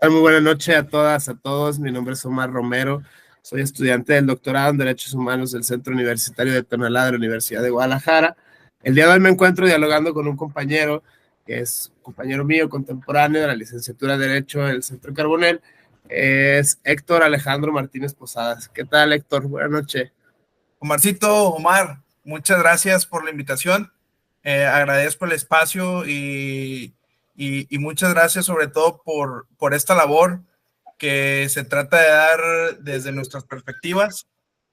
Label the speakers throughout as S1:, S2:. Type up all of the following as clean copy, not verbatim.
S1: Muy buena noche a todas, a todos. Mi nombre es Omar Romero. Soy estudiante del doctorado en Derechos Humanos del Centro Universitario de Tonalá de la Universidad de Guadalajara. El día de hoy me encuentro dialogando con un compañero que es un compañero mío contemporáneo de la licenciatura de Derecho del Centro Carbonell. Es Héctor Alejandro Martínez Posadas. ¿Qué tal, Héctor? Buenas noches.
S2: Omar, muchas gracias por la invitación. Agradezco el espacio y muchas gracias sobre todo por esta labor que se trata de dar desde nuestras perspectivas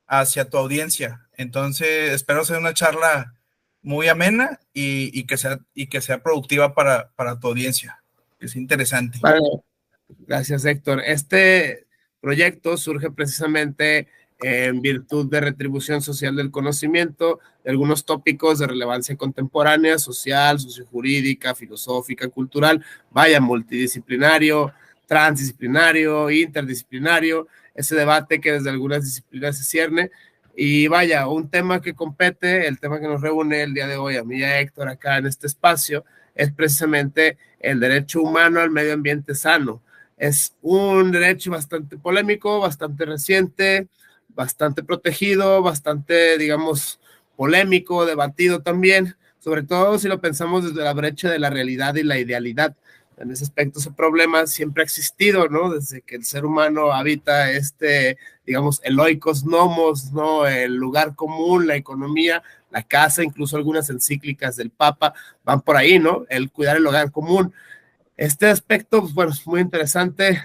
S2: hacia tu audiencia. Entonces, espero ser una charla muy amena y que sea productiva para tu audiencia, que es interesante.
S1: Vale. Gracias, Héctor. Este proyecto surge precisamente en virtud de retribución social del conocimiento, de algunos tópicos de relevancia contemporánea, social, sociojurídica, filosófica, cultural, vaya, multidisciplinario, transdisciplinario, interdisciplinario, ese debate que desde algunas disciplinas se cierne. Y vaya, un tema que compete, el tema que nos reúne el día de hoy, a mí y a Héctor acá en este espacio, es precisamente el derecho humano al medio ambiente sano. Es un derecho bastante polémico, bastante reciente, bastante protegido, bastante, digamos, polémico, debatido también, sobre todo si lo pensamos desde la brecha de la realidad y la idealidad. En ese aspecto, ese problema siempre ha existido, ¿no? Desde que el ser humano habita digamos, el oikos nomos, ¿no? El lugar común, la economía, la casa, incluso algunas encíclicas del Papa van por ahí, ¿no? El cuidar el hogar común. Este aspecto, pues, bueno, es muy interesante,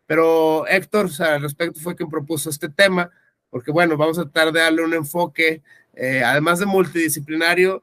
S1: pero Héctor, o sea, al respecto fue quien propuso este tema, porque bueno, vamos a tratar de darle un enfoque, además de multidisciplinario,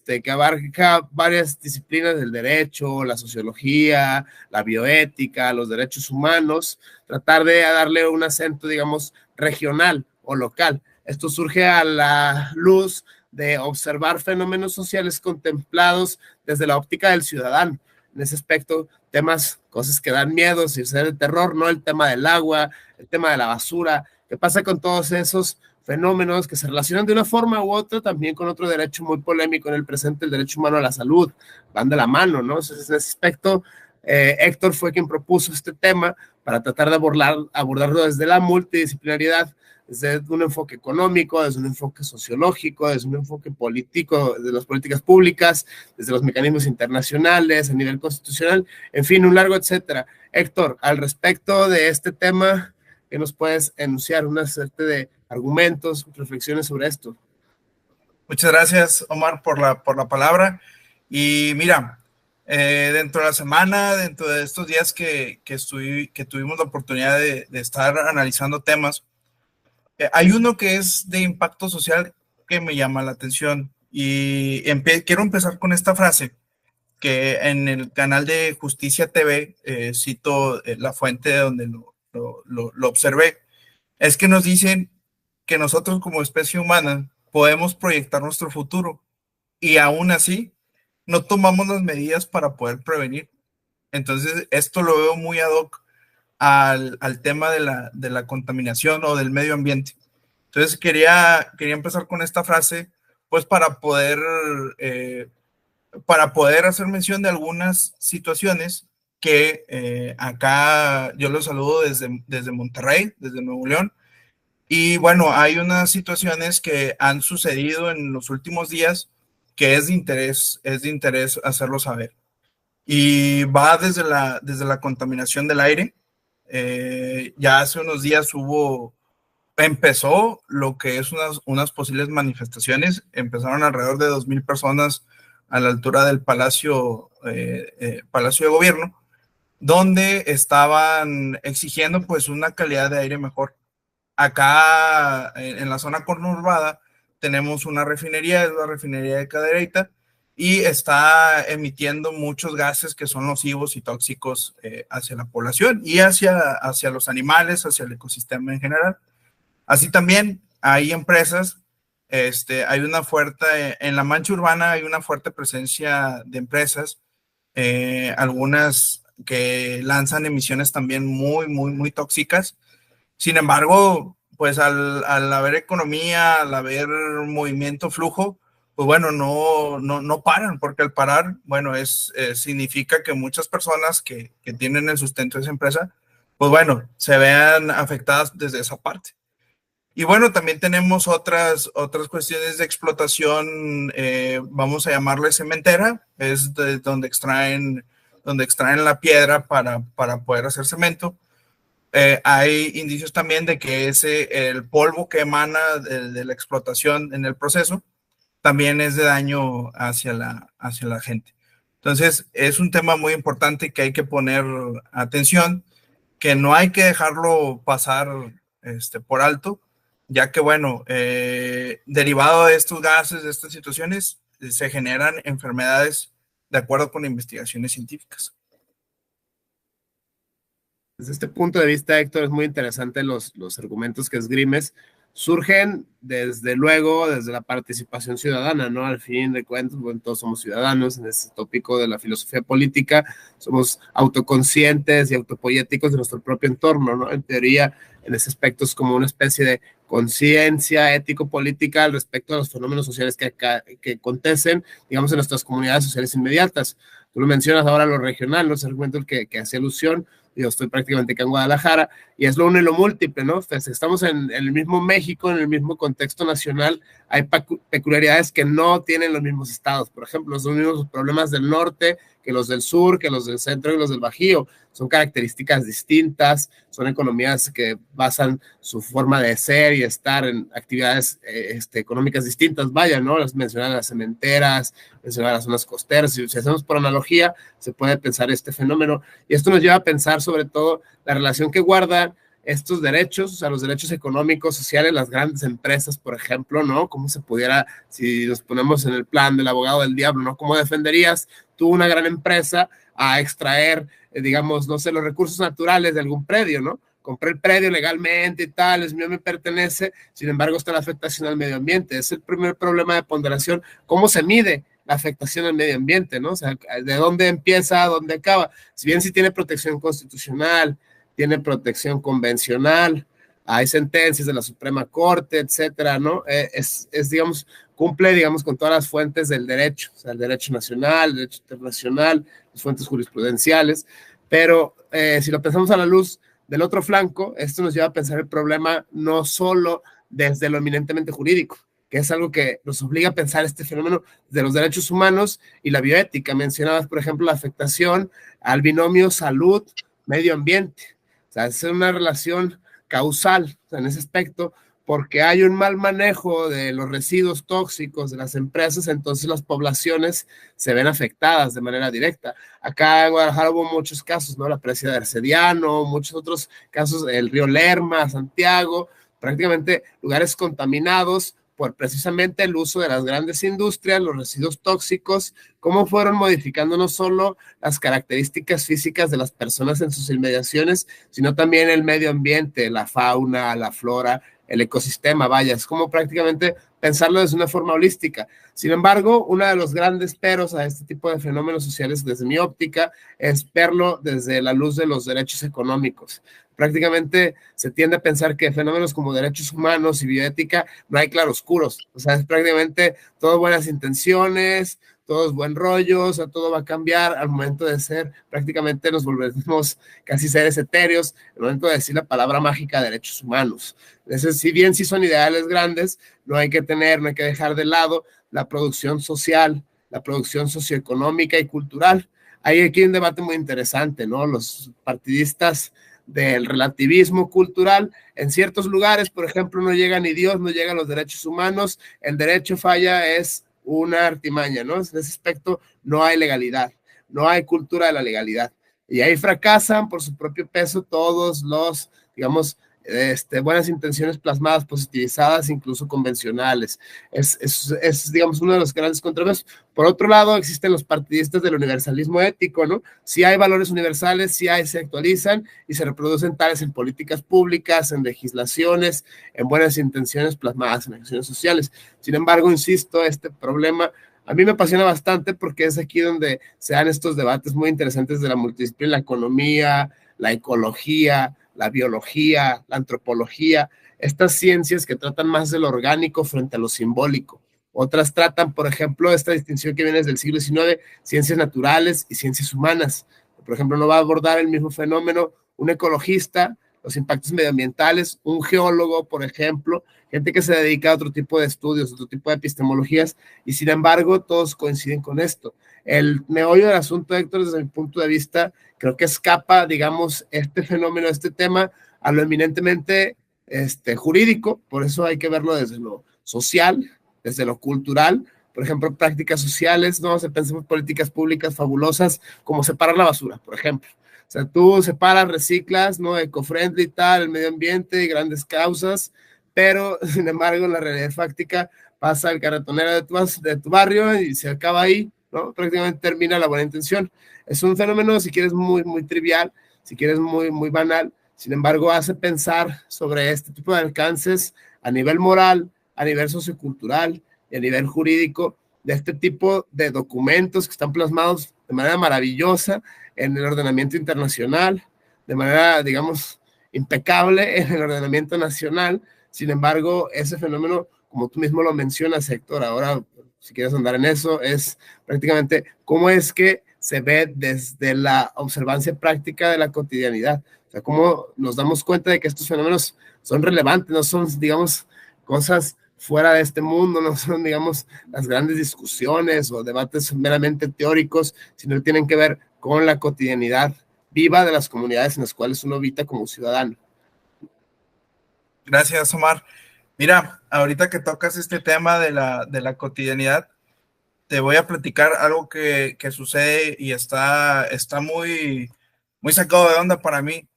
S1: que abarca varias disciplinas del derecho, la sociología, la bioética, los derechos humanos, tratar de darle un acento, digamos, regional o local. Esto surge a la luz de observar fenómenos sociales contemplados desde la óptica del ciudadano. En ese aspecto, temas, cosas que dan miedo, si ser el terror, ¿no? El tema del agua, el tema de la basura. ¿Qué pasa con todos esos fenómenos que se relacionan de una forma u otra también con otro derecho muy polémico en el presente, el derecho humano a la salud? Van de la mano, ¿no? Entonces, en ese aspecto, Héctor fue quien propuso este tema para tratar de abordarlo desde la multidisciplinaridad, desde un enfoque económico, desde un enfoque sociológico, desde un enfoque político, de las políticas públicas, desde los mecanismos internacionales, a nivel constitucional, en fin, un largo etcétera. Héctor, al respecto de este tema, ¿qué nos puedes enunciar? Una serie de argumentos, reflexiones sobre esto.
S2: Muchas gracias, Omar, por la palabra. Y mira, dentro de la semana, dentro de estos días que tuvimos la oportunidad de estar analizando temas, hay uno que es de impacto social que me llama la atención. Y quiero empezar con esta frase que en el canal de Justicia TV, cito la fuente de donde lo observé, es que nos dicen que nosotros como especie humana podemos proyectar nuestro futuro y aún así no tomamos las medidas para poder prevenir. Entonces, esto lo veo muy ad hoc al tema de la contaminación o del medio ambiente. Entonces, quería empezar con esta frase, pues para poder hacer mención de algunas situaciones que acá yo los saludo desde Monterrey, desde Nuevo León. Y bueno, hay unas situaciones que han sucedido en los últimos días que es de interés hacerlo saber. Y va desde la contaminación del aire. Ya hace unos días empezó lo que es unas posibles manifestaciones. Empezaron alrededor de 2,000 personas a la altura del Palacio de Gobierno, donde estaban exigiendo pues una calidad de aire mejor. Acá en la zona conurbada tenemos una refinería, es la refinería de Cadereyta, y está emitiendo muchos gases que son nocivos y tóxicos hacia la población y hacia los animales, hacia el ecosistema en general. Así también hay empresas, hay una fuerte, en la mancha urbana hay una fuerte presencia de empresas, algunas que lanzan emisiones también muy tóxicas. Sin embargo, pues al haber economía, al haber movimiento, flujo, pues bueno, no paran, porque al parar, bueno, significa que muchas personas que tienen el sustento de esa empresa, pues bueno, se vean afectadas desde esa parte. Y bueno, también tenemos otras cuestiones de explotación, vamos a llamarle cementera, es donde extraen la piedra para poder hacer cemento. Hay indicios también de que el polvo que emana de la explotación en el proceso también es de daño hacia la gente. Entonces, es un tema muy importante que hay que poner atención, que no hay que dejarlo pasar por alto, ya que, bueno, derivado de estos gases, de estas situaciones, se generan enfermedades de acuerdo con investigaciones científicas.
S1: Desde este punto de vista, Héctor, es muy interesante los argumentos que esgrimes. Surgen, desde luego, desde la participación ciudadana, ¿no? Al fin de cuentas, bueno, todos somos ciudadanos en este tópico de la filosofía política, somos autoconscientes y autopoéticos de nuestro propio entorno, ¿no? En teoría, en ese aspecto es como una especie de conciencia ético-política al respecto de los fenómenos sociales que acontecen, digamos, en nuestras comunidades sociales inmediatas. Tú lo mencionas ahora, lo regional, ¿no? Ese argumento que hace alusión. Yo estoy prácticamente acá en Guadalajara, y es lo uno y lo múltiple, ¿no? Pues estamos en el mismo México, en el mismo contexto nacional, hay peculiaridades que no tienen los mismos estados. Por ejemplo, son los mismos problemas del norte que los del sur, que los del centro y los del Bajío. Son características distintas, son economías que basan su forma de ser y estar en actividades económicas distintas. Vaya, ¿no? Las mencionan las cementeras, mencionan las zonas costeras. Si hacemos por analogía, se puede pensar este fenómeno. Y esto nos lleva a pensar sobre todo la relación que guardan estos derechos, o sea, los derechos económicos, sociales, las grandes empresas, por ejemplo, ¿no? ¿Cómo se pudiera, si nos ponemos en el plan del abogado del diablo, ¿no? ¿Cómo defenderías tú una gran empresa a extraer, digamos, no sé, los recursos naturales de algún predio, ¿no? Compré el predio legalmente y tal, es mío, me pertenece, sin embargo está la afectación al medio ambiente. Es el primer problema de ponderación. ¿Cómo se mide la afectación al medio ambiente, ¿no? O sea, ¿de dónde empieza a dónde acaba? Si bien sí tiene protección constitucional, tiene protección convencional, hay sentencias de la Suprema Corte, etcétera, ¿no? Digamos, cumple, digamos, con todas las fuentes del derecho, o sea, el derecho nacional, el derecho internacional, las fuentes jurisprudenciales, pero si lo pensamos a la luz del otro flanco, esto nos lleva a pensar el problema no solo desde lo eminentemente jurídico, que es algo que nos obliga a pensar este fenómeno de los derechos humanos y la bioética. Mencionabas, por ejemplo, la afectación al binomio salud-medio ambiente. O sea, es una relación causal, o sea, en ese aspecto, porque hay un mal manejo de los residuos tóxicos de las empresas, entonces las poblaciones se ven afectadas de manera directa. Acá en Guadalajara hubo muchos casos, ¿no? La presa de Arcediano, muchos otros casos, el río Lerma, Santiago, prácticamente lugares contaminados por precisamente el uso de las grandes industrias, los residuos tóxicos, cómo fueron modificando no solo las características físicas de las personas en sus inmediaciones, sino también el medio ambiente, la fauna, la flora, el ecosistema, vaya, es como prácticamente pensarlo desde una forma holística. Sin embargo, uno de los grandes peros a este tipo de fenómenos sociales desde mi óptica es verlo desde la luz de los derechos económicos. Prácticamente se tiende a pensar que fenómenos como derechos humanos y bioética no hay claroscuros, o sea, es prácticamente todo buenas intenciones, todo es buen rollo, o sea, todo va a cambiar al momento de ser, prácticamente nos volvemos casi seres etéreos, al momento de decir la palabra mágica derechos humanos. Entonces, si bien sí son ideales grandes, no hay que dejar de lado la producción social, la producción socioeconómica y cultural. Hay aquí un debate muy interesante, ¿no? Los partidistas del relativismo cultural, en ciertos lugares, por ejemplo, no llega ni Dios, no llegan los derechos humanos, el derecho falla, es una artimaña, ¿no? En ese aspecto no hay legalidad, no hay cultura de la legalidad. Y ahí fracasan por su propio peso todos los, digamos, buenas intenciones plasmadas, positivizadas, incluso convencionales. Digamos, uno de los grandes controversias. Por otro lado, existen los partidistas del universalismo ético, ¿no? Sí hay valores universales, sí hay, se actualizan y se reproducen tales en políticas públicas, en legislaciones, en buenas intenciones plasmadas en acciones sociales. Sin embargo, insisto, este problema a mí me apasiona bastante porque es aquí donde se dan estos debates muy interesantes de la multidisciplina, la economía, la ecología, la biología, la antropología, estas ciencias que tratan más de lo orgánico frente a lo simbólico. Otras tratan, por ejemplo, esta distinción que viene desde el siglo XIX, ciencias naturales y ciencias humanas. Por ejemplo, no va a abordar el mismo fenómeno un ecologista, los impactos medioambientales, un geólogo, por ejemplo, gente que se dedica a otro tipo de estudios, otro tipo de epistemologías, y sin embargo, todos coinciden con esto. El meollo del asunto, Héctor, desde mi punto de vista, creo que escapa, digamos, este fenómeno, este tema, a lo eminentemente jurídico, por eso hay que verlo desde lo social, desde lo cultural, por ejemplo, prácticas sociales, ¿no? Se pensamos políticas públicas fabulosas, como separar la basura, por ejemplo. O sea, tú separas, reciclas, ¿no? Eco-friendly y tal, el medio ambiente y grandes causas, pero, sin embargo, en la realidad fáctica pasa el carretonero de tu barrio y se acaba ahí, ¿no? Prácticamente termina la buena intención. Es un fenómeno, si quieres, muy, muy trivial, si quieres, muy, muy banal. Sin embargo, hace pensar sobre este tipo de alcances a nivel moral, a nivel sociocultural y a nivel jurídico, de este tipo de documentos que están plasmados de manera maravillosa en el ordenamiento internacional, de manera, digamos, impecable en el ordenamiento nacional. Sin embargo, ese fenómeno, como tú mismo lo mencionas, Héctor, ahora, si quieres andar en eso, es prácticamente cómo es que se ve desde la observancia práctica de la cotidianidad. O sea, cómo nos damos cuenta de que estos fenómenos son relevantes, no son, digamos, cosas fuera de este mundo, no son, digamos, las grandes discusiones o debates meramente teóricos, sino que tienen que ver con la cotidianidad viva de las comunidades en las cuales uno habita como ciudadano.
S2: Gracias, Omar. Mira, ahorita que tocas este tema de la cotidianidad, te voy a platicar algo que sucede y está muy, muy sacado de onda para mí.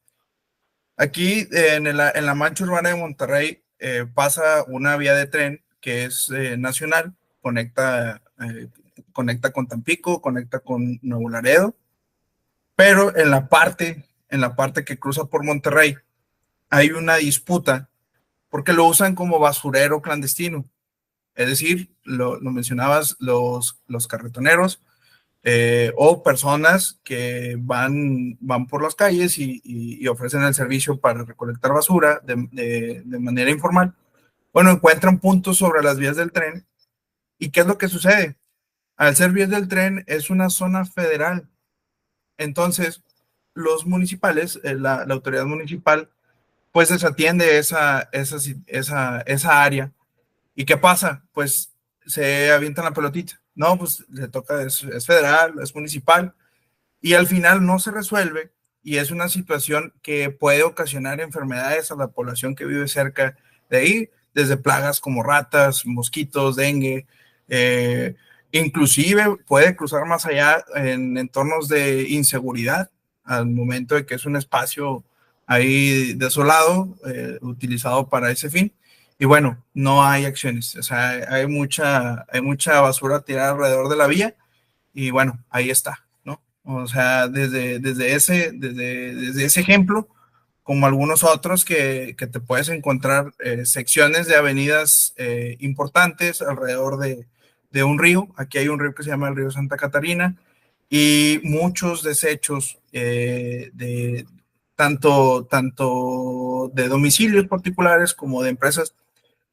S2: Aquí en la mancha urbana de Monterrey pasa una vía de tren que es nacional, conecta con Tampico, conecta con Nuevo Laredo, pero en la parte que cruza por Monterrey hay una disputa porque lo usan como basurero clandestino. Es decir, lo mencionabas, los carretoneros o personas que van por las calles y ofrecen el servicio para recolectar basura de manera informal. Bueno, encuentran puntos sobre las vías del tren. ¿Y qué es lo que sucede? Al ser vías del tren es una zona federal. Entonces, los municipales, la autoridad municipal, pues desatiende esa área. ¿Y qué pasa? Pues se avientan la pelotita. No, pues le toca, es federal, es municipal, y al final no se resuelve y es una situación que puede ocasionar enfermedades a la población que vive cerca de ahí, desde plagas como ratas, mosquitos, dengue, inclusive puede cruzar más allá en entornos de inseguridad al momento de que es un espacio ahí desolado, utilizado para ese fin. Y bueno, no hay acciones, o sea, hay mucha basura tirada alrededor de la vía y bueno, ahí está, ¿no? O sea, desde ese ejemplo, como algunos otros que te puedes encontrar secciones de avenidas importantes alrededor de un río. Aquí hay un río que se llama el río Santa Catarina y muchos desechos tanto de domicilios particulares como de empresas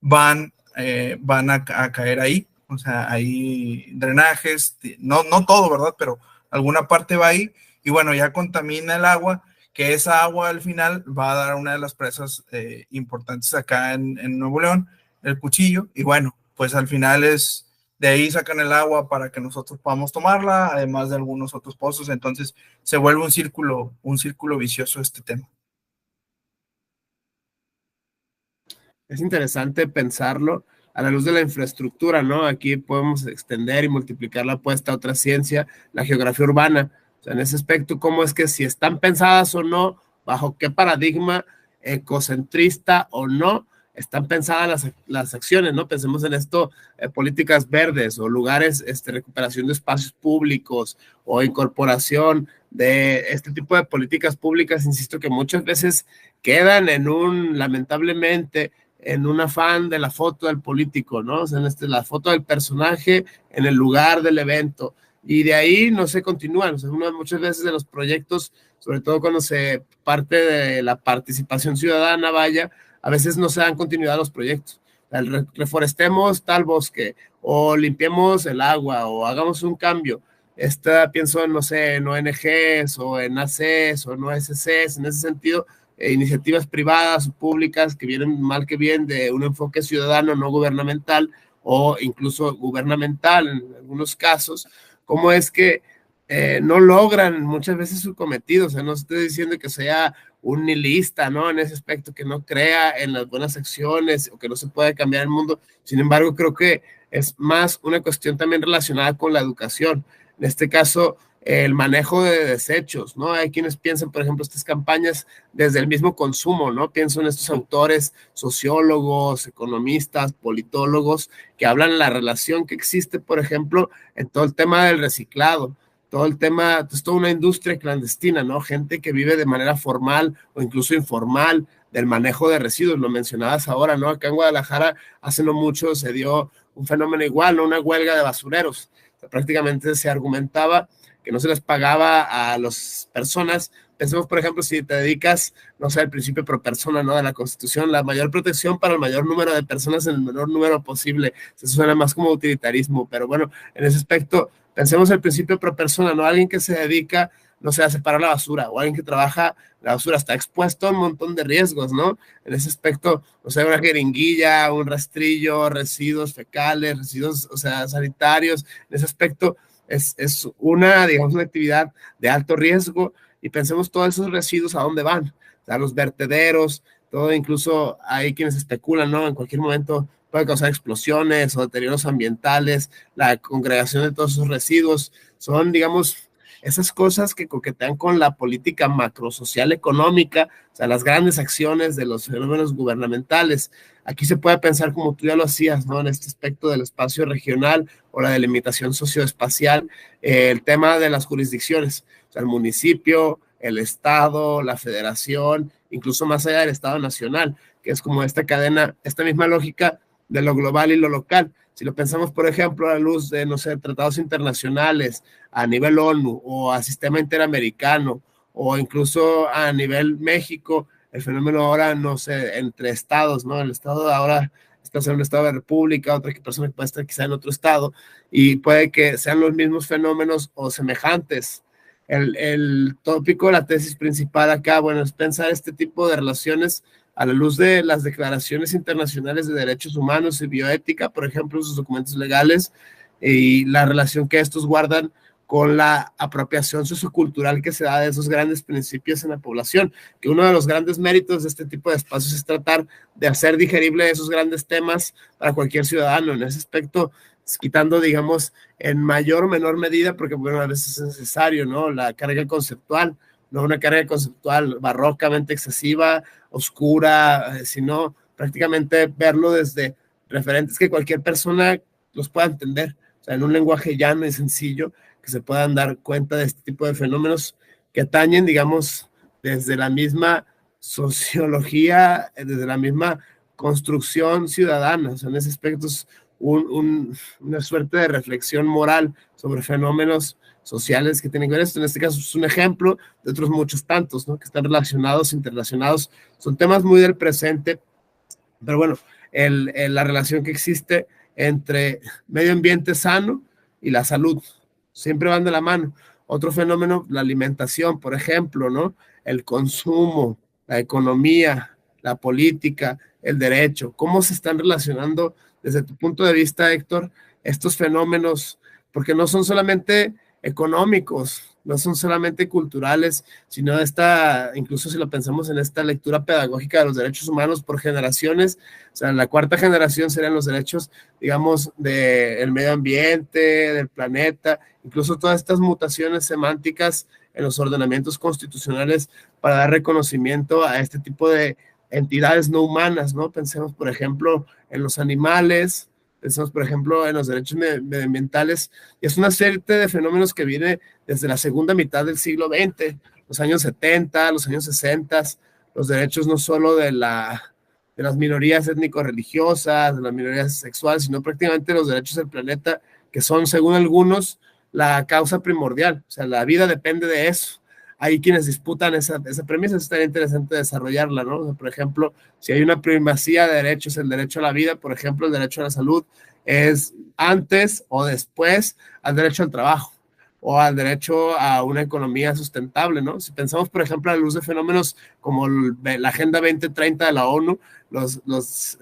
S2: van a caer ahí. O sea, hay drenajes, no todo, ¿verdad? Pero alguna parte va ahí y bueno, ya contamina el agua, que esa agua al final va a dar una de las presas importantes acá en Nuevo León, el Cuchillo, y bueno, pues al final de ahí sacan el agua para que nosotros podamos tomarla, además de algunos otros pozos, entonces se vuelve un círculo vicioso este tema.
S1: Es interesante pensarlo a la luz de la infraestructura, ¿no? Aquí podemos extender y multiplicar la apuesta a otra ciencia, la geografía urbana. O sea, en ese aspecto, cómo es que si están pensadas o no, bajo qué paradigma ecocentrista o no, están pensadas las acciones, ¿no? Pensemos en esto, políticas verdes o lugares, recuperación de espacios públicos o incorporación de este tipo de políticas públicas, insisto, que muchas veces quedan lamentablemente, en un afán de la foto del político, ¿no? O sea, la foto del personaje en el lugar del evento. Y de ahí no se continúan. O sea, muchas veces de los proyectos, sobre todo cuando se parte de la participación ciudadana, vaya, a veces no se dan continuidad a los proyectos. Reforestemos tal bosque o limpiemos el agua, o hagamos un cambio. Pienso en, no sé, en ONGs, o en ACs, o en OSCs, en ese sentido, iniciativas privadas o públicas que vienen mal que bien de un enfoque ciudadano, no gubernamental, o incluso gubernamental en algunos casos, cómo es que no logran muchas veces su cometido. O sea, no estoy diciendo que sea un nihilista, ¿no? En ese aspecto, que no crea en las buenas acciones o que no se puede cambiar el mundo. Sin embargo, creo que es más una cuestión también relacionada con la educación. En este caso, el manejo de desechos, ¿no? Hay quienes piensan, por ejemplo, estas campañas desde el mismo consumo, ¿no? Pienso en estos autores, sociólogos, economistas, politólogos, que hablan de la relación que existe, por ejemplo, en todo el tema del reciclado, todo el tema, es toda una industria clandestina, ¿no? Gente que vive de manera formal o incluso informal del manejo de residuos, lo mencionabas ahora, ¿no? Acá en Guadalajara hace no mucho se dio un fenómeno igual, ¿no? Una huelga de basureros. O sea, prácticamente se argumentaba que no se les pagaba a las personas. Pensemos, por ejemplo, si te dedicas, no sé, al principio pro persona, ¿no? De la Constitución, la mayor protección para el mayor número de personas en el menor número posible. Eso suena más como utilitarismo, pero bueno, en ese aspecto, pensemos el principio pro persona, ¿no? Alguien que se dedica, no sé, a separar la basura, o alguien que trabaja la basura, está expuesto a un montón de riesgos, ¿no? En ese aspecto, o sea, una jeringuilla, un rastrillo, residuos fecales, residuos, o sea, sanitarios, en ese aspecto es una, digamos, una actividad de alto riesgo. Y pensemos todos esos residuos a dónde van, o sea, los vertederos, todo, incluso hay quienes especulan, ¿no? En cualquier momento puede causar explosiones o deterioros ambientales, la congregación de todos esos residuos, son, digamos, esas cosas que coquetean con la política macrosocial económica, o sea, las grandes acciones de los fenómenos gubernamentales. Aquí se puede pensar, como tú ya lo hacías, ¿no? En este aspecto del espacio regional o la delimitación socioespacial, el tema de las jurisdicciones, o sea, el municipio, el estado, la federación, incluso más allá del estado nacional, que es como esta cadena, esta misma lógica de lo global y lo local. Si lo pensamos, por ejemplo, a la luz de, no sé, tratados internacionales a nivel ONU o a sistema interamericano o incluso a nivel México, el fenómeno ahora, no sé, entre estados, ¿no? El estado ahora está en un estado de república, otra persona que puede estar quizá en otro estado, y puede que sean los mismos fenómenos o semejantes. El tópico de la tesis principal acá, bueno, es pensar este tipo de relaciones a la luz de las declaraciones internacionales de derechos humanos y bioética, por ejemplo, sus documentos legales y la relación que estos guardan con la apropiación sociocultural que se da de esos grandes principios en la población, que uno de los grandes méritos de este tipo de espacios es tratar de hacer digerible esos grandes temas para cualquier ciudadano. En ese aspecto, quitando, digamos, en mayor o menor medida, porque bueno, a veces es necesario, ¿no? La carga conceptual, no una carga conceptual barrocamente excesiva, oscura, sino prácticamente verlo desde referentes que cualquier persona los pueda entender, o sea, en un lenguaje llano y sencillo, que se puedan dar cuenta de este tipo de fenómenos que atañen, digamos, desde la misma sociología, desde la misma construcción ciudadana. O sea, en ese aspecto es una suerte de reflexión moral sobre fenómenos sociales que tienen que ver esto. En este caso es un ejemplo de otros muchos tantos, ¿no? Que están relacionados, interrelacionados. Son temas muy del presente, pero bueno, la relación que existe entre medio ambiente sano y la salud siempre van de la mano. Otro fenómeno, la alimentación, por ejemplo, ¿no? El consumo, la economía, la política, el derecho. ¿Cómo se están relacionando desde tu punto de vista, Héctor, estos fenómenos? Porque no son solamente económicos, no son solamente culturales, sino incluso si lo pensamos en esta lectura pedagógica de los derechos humanos por generaciones, o sea, la cuarta generación serían los derechos, digamos, del medio ambiente, del planeta, incluso todas estas mutaciones semánticas en los ordenamientos constitucionales para dar reconocimiento a este tipo de entidades no humanas, ¿no? Pensemos, por ejemplo, en los animales, pensemos, por ejemplo, en los derechos medioambientales, y es una serie de fenómenos que viene desde la segunda mitad del siglo XX, los años 70, los años 60, los derechos no solo de las minorías étnico-religiosas, de las minorías sexuales, sino prácticamente los derechos del planeta, que son, según algunos, la causa primordial, o sea, la vida depende de eso. hay quienes disputan esa premisa. Eso estaría interesante desarrollarla, ¿no? O sea, por ejemplo, si hay una primacía de derechos, el derecho a la vida, por ejemplo, el derecho a la salud es antes o después al derecho al trabajo o al derecho a una economía sustentable, ¿no? Si pensamos, por ejemplo, a la luz de fenómenos como la Agenda 2030 de la ONU, los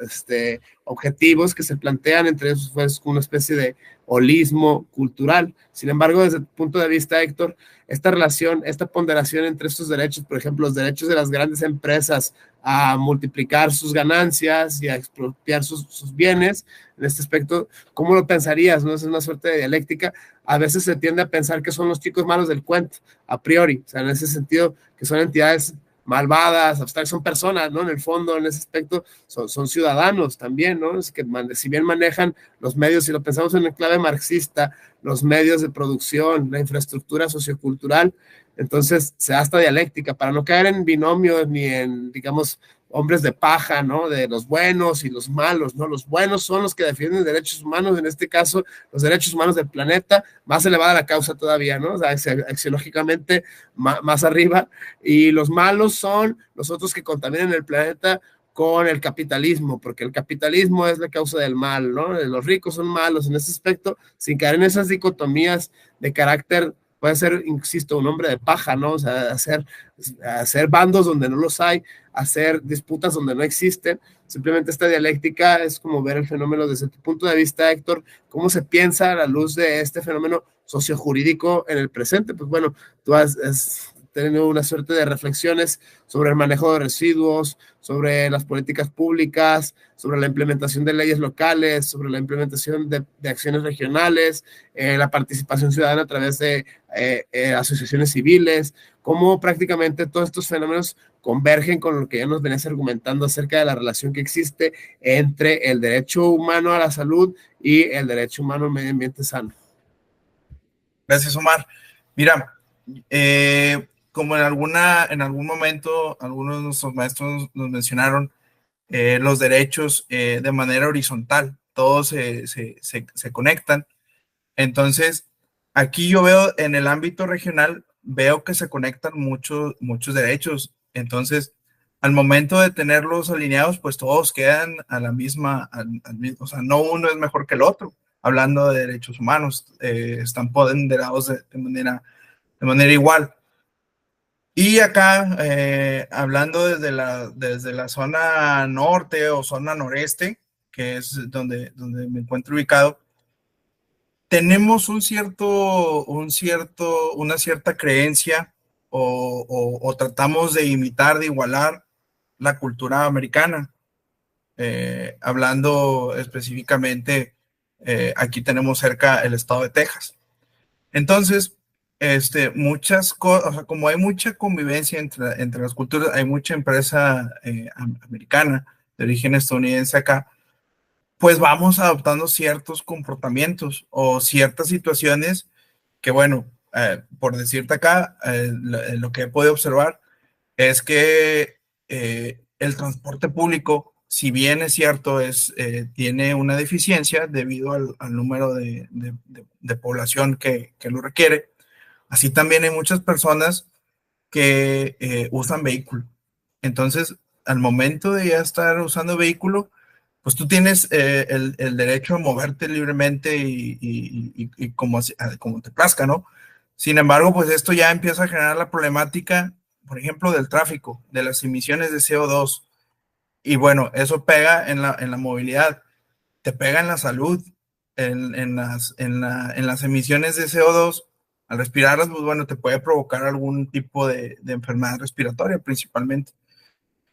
S1: objetivos que se plantean entre esos fue una especie de holismo cultural. Sin embargo, desde el punto de vista, Héctor, esta relación, esta ponderación entre estos derechos, por ejemplo, los derechos de las grandes empresas a multiplicar sus ganancias y a expropiar sus bienes, en este aspecto, ¿cómo lo pensarías? ¿No? Es una suerte de dialéctica. A veces se tiende a pensar que son los chicos malos del cuento, a priori, o sea, en ese sentido, que son entidades malvadas, abstractas, son personas, ¿no? En el fondo, en ese aspecto, son ciudadanos también, ¿no? Es que si bien manejan los medios, si lo pensamos en el clave marxista, los medios de producción, la infraestructura sociocultural, entonces se da esta dialéctica para no caer en binomios ni en, digamos, hombres de paja, ¿no? De los buenos y los malos, ¿no? Los buenos son los que defienden derechos humanos, en este caso, los derechos humanos del planeta, más elevada la causa todavía, ¿no? O sea, axiológicamente más arriba, y los malos son los otros que contaminan el planeta con el capitalismo, porque el capitalismo es la causa del mal, ¿no? Los ricos son malos en ese aspecto, sin caer en esas dicotomías de carácter, puede ser, insisto, un hombre de paja, ¿no? O sea, hacer bandos donde no los hay, hacer disputas donde no existen. Simplemente esta dialéctica es como ver el fenómeno desde tu punto de vista, Héctor, cómo se piensa a la luz de este fenómeno sociojurídico en el presente. Pues bueno, tú has tenido una suerte de reflexiones sobre el manejo de residuos, sobre las políticas públicas, sobre la implementación de leyes locales, sobre la implementación de acciones regionales, la participación ciudadana a través de asociaciones civiles, cómo prácticamente todos estos fenómenos convergen con lo que ya nos venías argumentando acerca de la relación que existe entre el derecho humano a la salud y el derecho humano al medio ambiente sano.
S2: Gracias, Omar. Mira, como en algún momento algunos de nuestros maestros nos mencionaron, los derechos de manera horizontal, todos se conectan. Entonces, aquí yo veo en el ámbito regional, veo que se conectan muchos derechos. Entonces, al momento de tenerlos alineados, pues todos quedan a la misma, o sea, no uno es mejor que el otro. Hablando de derechos humanos, están ponderados de manera igual. Y acá, hablando desde la zona norte o zona noreste, que es donde me encuentro ubicado, tenemos una cierta creencia o tratamos de imitar, de igualar la cultura americana. Hablando específicamente, aquí tenemos cerca el estado de Texas. Entonces, muchas cosas, o sea, como hay mucha convivencia entre las culturas, hay mucha empresa americana de origen estadounidense acá, pues vamos adoptando ciertos comportamientos o ciertas situaciones que, bueno, por decirte acá, lo que he podido observar es que el transporte público, si bien es cierto, tiene una deficiencia debido al número de población que lo requiere. Así también hay muchas personas que usan vehículo. Entonces, al momento de ya estar usando vehículo, pues tú tienes el derecho a moverte libremente y como te plazca, ¿no? Sin embargo, pues esto ya empieza a generar la problemática, por ejemplo, del tráfico, de las emisiones de CO2. Y bueno, eso pega en la movilidad, te pega en la salud, en las emisiones de CO2. Al respirarlas, pues bueno, te puede provocar algún tipo de enfermedad respiratoria principalmente.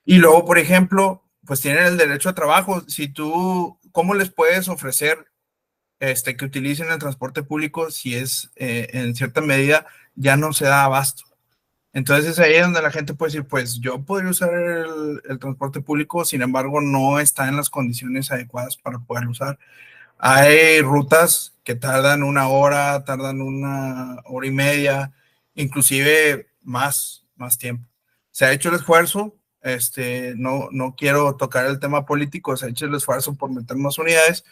S2: Y luego, por ejemplo, pues tienen el derecho a trabajo. Si tú, ¿cómo les puedes ofrecer que utilicen el transporte público si en cierta medida ya no se da abasto? Entonces ahí es donde la gente puede decir, pues yo podría usar el transporte público, sin embargo no está en las condiciones adecuadas para poderlo usar. Hay rutas que tardan 1 hora, tardan 1 hora y media, inclusive más tiempo. Se ha hecho el esfuerzo, no quiero tocar el tema político, se ha hecho el esfuerzo por meter más unidades,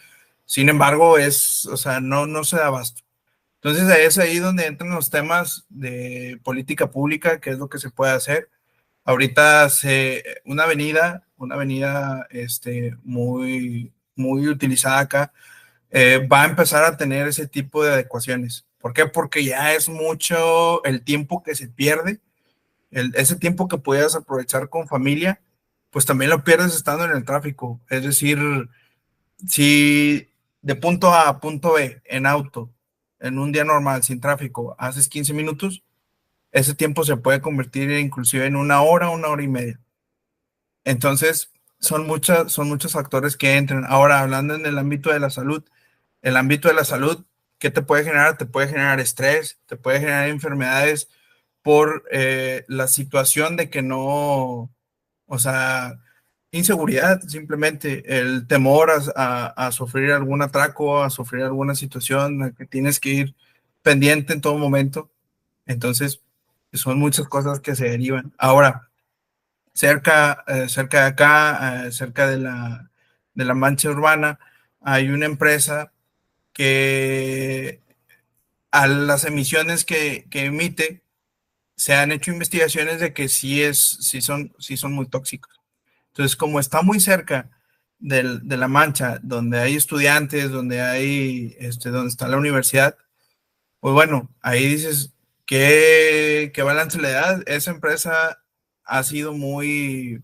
S2: sin embargo o sea, no se da abasto. Entonces es ahí donde entran los temas de política pública, qué es lo que se puede hacer. Ahorita una avenida muy, muy utilizada acá, va a empezar a tener ese tipo de adecuaciones. ¿Por qué? Porque ya es mucho el tiempo que se pierde, ese tiempo que puedes aprovechar con familia, pues también lo pierdes estando en el tráfico. Es decir, si de punto A a punto B en auto, en un día normal, sin tráfico, haces 15 minutos, ese tiempo se puede convertir inclusive en una hora y media. Entonces, son muchos factores que entran. Ahora, hablando en el ámbito de la salud, ¿qué te puede generar? Te puede generar estrés, te puede generar enfermedades por la situación de que no, o sea, inseguridad, simplemente el temor a sufrir algún atraco, a sufrir alguna situación, a que tienes que ir pendiente en todo momento. Entonces, son muchas cosas que se derivan. Ahora, cerca de acá, cerca de la mancha urbana, hay una empresa que a las emisiones que emite, se han hecho investigaciones de que sí son muy tóxicos. Entonces, como está muy cerca de la mancha, donde hay estudiantes, donde está la universidad, pues bueno, ahí dices, ¿qué balance le da? Esa empresa ha sido muy,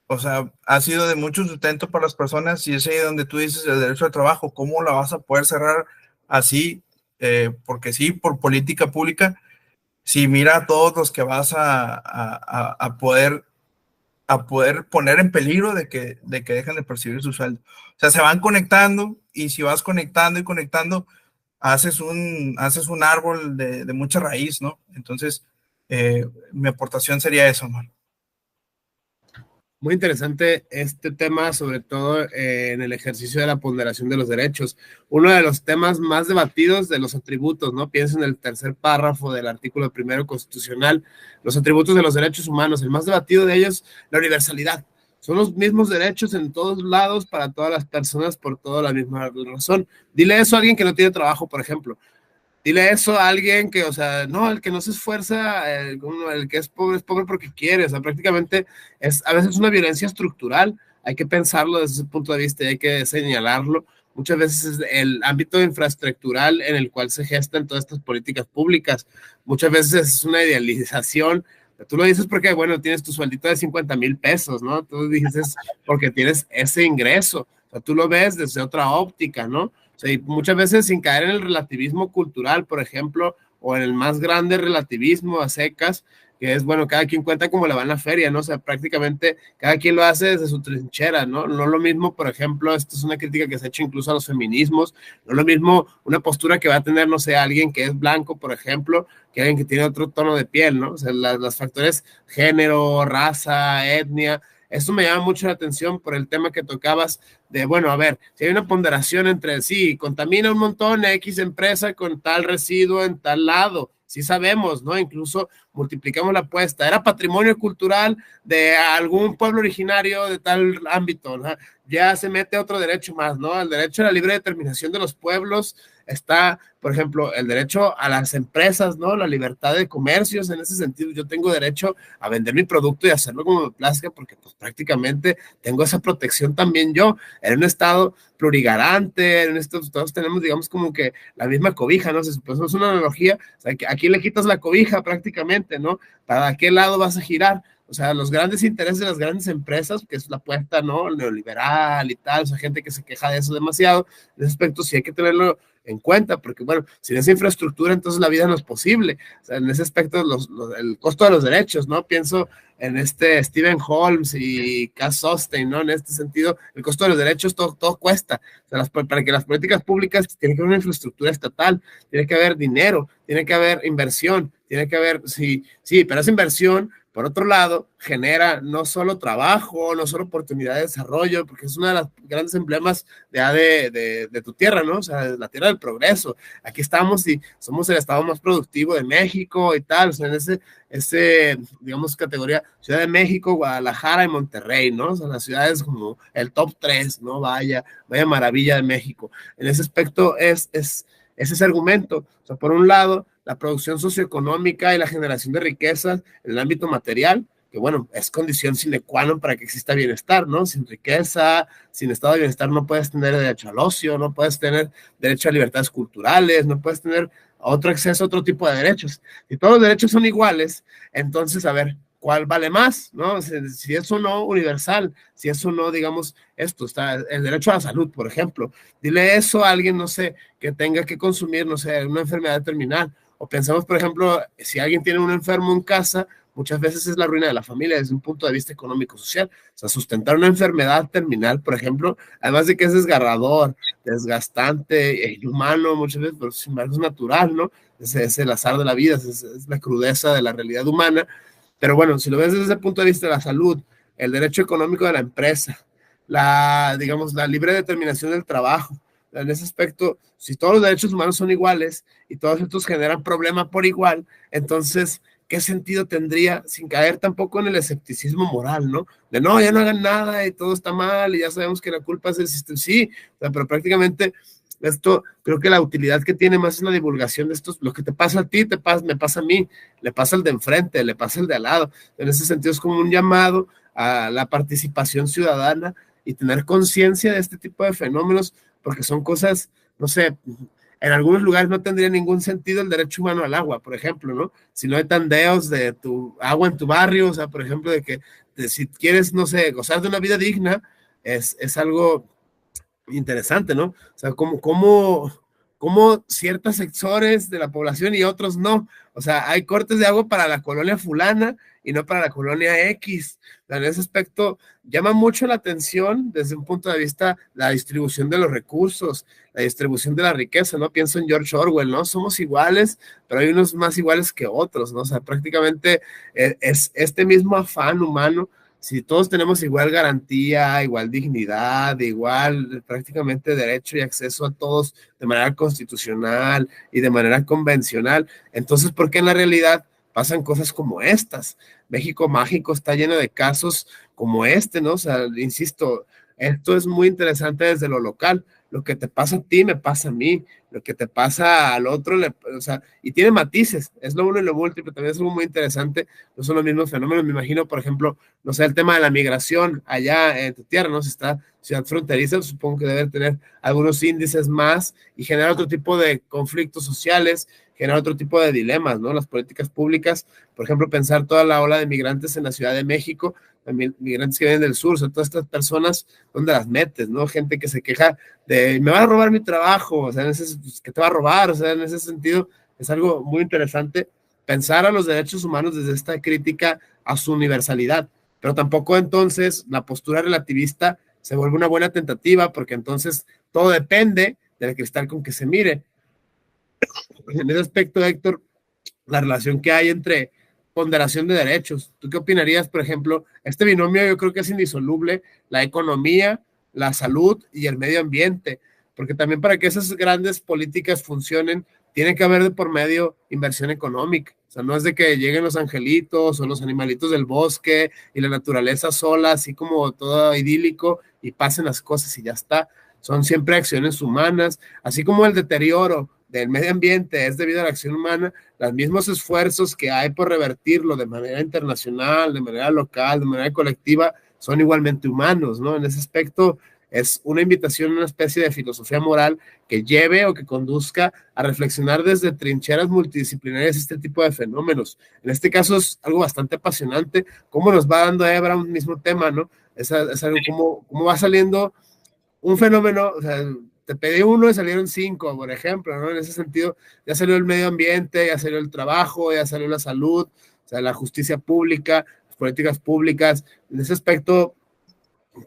S2: o sea, ha sido de mucho sustento para las personas, y es ahí donde tú dices el derecho al trabajo, ¿cómo la vas a poder cerrar así? Porque sí, por política pública, si mira a todos los que vas a poder poner en peligro de que dejen de percibir su sueldo. O sea, se van conectando, y si vas conectando y conectando, haces un árbol de mucha raíz, ¿no? Entonces, mi aportación sería eso, man.
S1: Muy interesante este tema, sobre todo en el ejercicio de la ponderación de los derechos. Uno de los temas más debatidos de los atributos, ¿no? Pienso en el tercer párrafo del artículo primero constitucional, los atributos de los derechos humanos. El más debatido de ellos, la universalidad. Son los mismos derechos en todos lados para todas las personas por toda la misma razón. Dile eso a alguien que no tiene trabajo, por ejemplo. Dile eso a alguien que, o sea, no, el que no se esfuerza, el que es pobre porque quiere, o sea, prácticamente es a veces una violencia estructural, hay que pensarlo desde ese punto de vista y hay que señalarlo. Muchas veces es el ámbito infraestructural en el cual se gestan todas estas políticas públicas, muchas veces es una idealización. Tú lo dices porque, bueno, tienes tu sueldito de 50,000 pesos, ¿no? Tú dices porque tienes ese ingreso, o sea, tú lo ves desde otra óptica, ¿no? O sea, y muchas veces sin caer en el relativismo cultural, por ejemplo, o en el más grande relativismo a secas, que es, bueno, cada quien cuenta como le va en la feria, ¿no? O sea, prácticamente cada quien lo hace desde su trinchera, ¿no? No lo mismo, por ejemplo, esto es una crítica que se ha hecho incluso a los feminismos, no lo mismo una postura que va a tener, no sé, alguien que es blanco, por ejemplo, que alguien que tiene otro tono de piel, ¿no? O sea, los factores género, raza, etnia, eso me llama mucho la atención por el tema que tocabas de, bueno, a ver, si hay una ponderación entre sí, contamina un montón X empresa con tal residuo en tal lado, sí sabemos, ¿no? Incluso multiplicamos la apuesta, era patrimonio cultural de algún pueblo originario de tal ámbito, ¿no? Ya se mete otro derecho más, ¿no? El derecho a la libre determinación de los pueblos, está, por ejemplo, el derecho a las empresas, ¿no? La libertad de comercios, en ese sentido, yo tengo derecho a vender mi producto y hacerlo como me plazca, porque pues prácticamente tengo esa protección también yo, en un estado plurigarante, en estos todos tenemos, digamos, como que la misma cobija, ¿no? Pues es una analogía, o sea, que aquí le quitas la cobija prácticamente, ¿no? ¿Para qué lado vas a girar? O sea, los grandes intereses de las grandes empresas, que es la apuesta, ¿no? Neoliberal y tal, o sea, gente que se queja de eso demasiado, en ese aspecto sí hay que tenerlo en cuenta, porque bueno, sin esa infraestructura entonces la vida no es posible. O sea, en ese aspecto el costo de los derechos, ¿no? Pienso en Stephen Holmes y Cass Sunstein, ¿no? En este sentido, el costo de los derechos todo cuesta. O sea, para que las políticas públicas tiene que haber una infraestructura estatal, tiene que haber dinero, tiene que haber inversión, tiene que haber, sí, pero esa inversión, por otro lado, genera no solo trabajo, no solo oportunidad de desarrollo, porque es uno de los grandes emblemas de tu tierra, ¿no? O sea, la tierra del progreso. Aquí estamos y somos el estado más productivo de México y tal, o sea, en digamos, categoría Ciudad de México, Guadalajara y Monterrey, ¿no? O sea, las ciudades como el top 3, ¿no? Vaya maravilla de México. En ese aspecto es ese argumento. O sea, por un lado, la producción socioeconómica y la generación de riquezas en el ámbito material, que bueno, es condición sine qua non para que exista bienestar, ¿no? Sin riqueza, sin estado de bienestar no puedes tener derecho al ocio, no puedes tener derecho a libertades culturales, no puedes tener otro acceso a otro tipo de derechos. Si todos los derechos son iguales, entonces, a ver, ¿cuál vale más? ¿No? Si es o no universal, si es o no, digamos, esto, está el derecho a la salud, por ejemplo. Dile eso a alguien, no sé, que tenga que consumir, no sé, una enfermedad terminal. O pensamos, por ejemplo, si alguien tiene un enfermo en casa, muchas veces es la ruina de la familia desde un punto de vista económico-social. O sea, sustentar una enfermedad terminal, por ejemplo, además de que es desgarrador, desgastante, inhumano, muchas veces, pero sin embargo es natural, ¿no? Es el azar de la vida, es la crudeza de la realidad humana. Pero bueno, si lo ves desde ese punto de vista de la salud, el derecho económico de la empresa, digamos, la libre determinación del trabajo, en ese aspecto, si todos los derechos humanos son iguales y todos estos generan problemas por igual, entonces, ¿qué sentido tendría sin caer tampoco en el escepticismo moral, ¿no? De no, ya no hagan nada y todo está mal y ya sabemos que la culpa es del sistema. Sí, o sea, pero prácticamente esto, creo que la utilidad que tiene más es la divulgación de estos, lo que te pasa a ti, me pasa a mí, le pasa al de enfrente, le pasa al de al lado. En ese sentido es como un llamado a la participación ciudadana y tener conciencia de este tipo de fenómenos, porque son cosas, no sé, en algunos lugares no tendría ningún sentido el derecho humano al agua, por ejemplo, ¿no? Si no hay tandeos de tu agua en tu barrio, o sea, por ejemplo, si quieres, no sé, gozar de una vida digna, es algo interesante, ¿no? O sea, cómo ciertos sectores de la población y otros no. O sea, hay cortes de agua para la colonia fulana y no para la colonia X. En ese aspecto, llama mucho la atención desde un punto de vista la distribución de los recursos, la distribución de la riqueza, ¿no? Pienso en George Orwell, ¿no? Somos iguales, pero hay unos más iguales que otros, ¿no? O sea, prácticamente es este mismo afán humano. Si todos tenemos igual garantía, igual dignidad, igual prácticamente derecho y acceso a todos de manera constitucional y de manera convencional, entonces, ¿por qué en la realidad pasan cosas como estas? México mágico está lleno de casos como este, ¿no? O sea, insisto, esto es muy interesante desde lo local. Lo que te pasa a ti me pasa a mí, lo que te pasa al otro, o sea, y tiene matices, es lo uno y lo múltiple, también es algo muy interesante, no son los mismos fenómenos. Me imagino, por ejemplo, no sé, el tema de la migración allá en tu tierra, ¿no? Si está ciudad fronteriza, supongo que debe tener algunos índices más y generar otro tipo de conflictos sociales, generar otro tipo de dilemas, ¿no? Las políticas públicas, por ejemplo, pensar toda la ola de migrantes en la Ciudad de México, también migrantes que vienen del sur, o sea, todas estas personas, ¿dónde las metes, no? Gente que se queja de, me va a robar mi trabajo, o sea, que te va a robar, o sea, en ese sentido, es algo muy interesante pensar a los derechos humanos desde esta crítica a su universalidad, pero tampoco entonces la postura relativista se vuelve una buena tentativa, porque entonces todo depende del cristal con que se mire. En ese aspecto, Héctor, la relación que hay entre ponderación de derechos. ¿Tú qué opinarías, por ejemplo? Este binomio yo creo que es indisoluble, la economía, la salud y el medio ambiente, porque también para que esas grandes políticas funcionen, tiene que haber de por medio inversión económica. O sea, no es de que lleguen los angelitos o los animalitos del bosque y la naturaleza sola, así como todo idílico, y pasen las cosas y ya está. Son siempre acciones humanas, así como el deterioro del medio ambiente es debido a la acción humana, los mismos esfuerzos que hay por revertirlo de manera internacional, de manera local, de manera colectiva, son igualmente humanos, ¿no? En ese aspecto es una invitación, una especie de filosofía moral que lleve o que conduzca a reflexionar desde trincheras multidisciplinarias este tipo de fenómenos. En este caso es algo bastante apasionante, cómo nos va dando Ebra un mismo tema, ¿no? Es algo cómo va saliendo un fenómeno, o sea, te pedí uno y salieron cinco, por ejemplo, ¿no? En ese sentido, ya salió el medio ambiente, ya salió el trabajo, ya salió la salud, o sea, la justicia pública, las políticas públicas. En ese aspecto,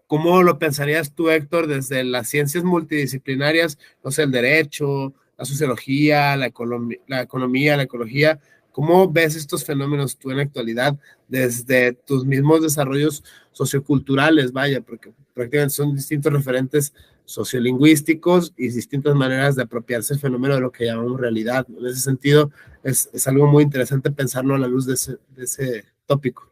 S1: ¿cómo lo pensarías tú, Héctor, desde las ciencias multidisciplinarias, no sé, el derecho, la sociología, la economía, la ecología? ¿Cómo ves estos fenómenos tú en la actualidad desde tus mismos desarrollos socioculturales? Vaya, porque prácticamente son distintos referentes sociolingüísticos y distintas maneras de apropiarse el fenómeno de lo que llamamos realidad. En ese sentido, es algo muy interesante pensarlo a la luz de ese tópico.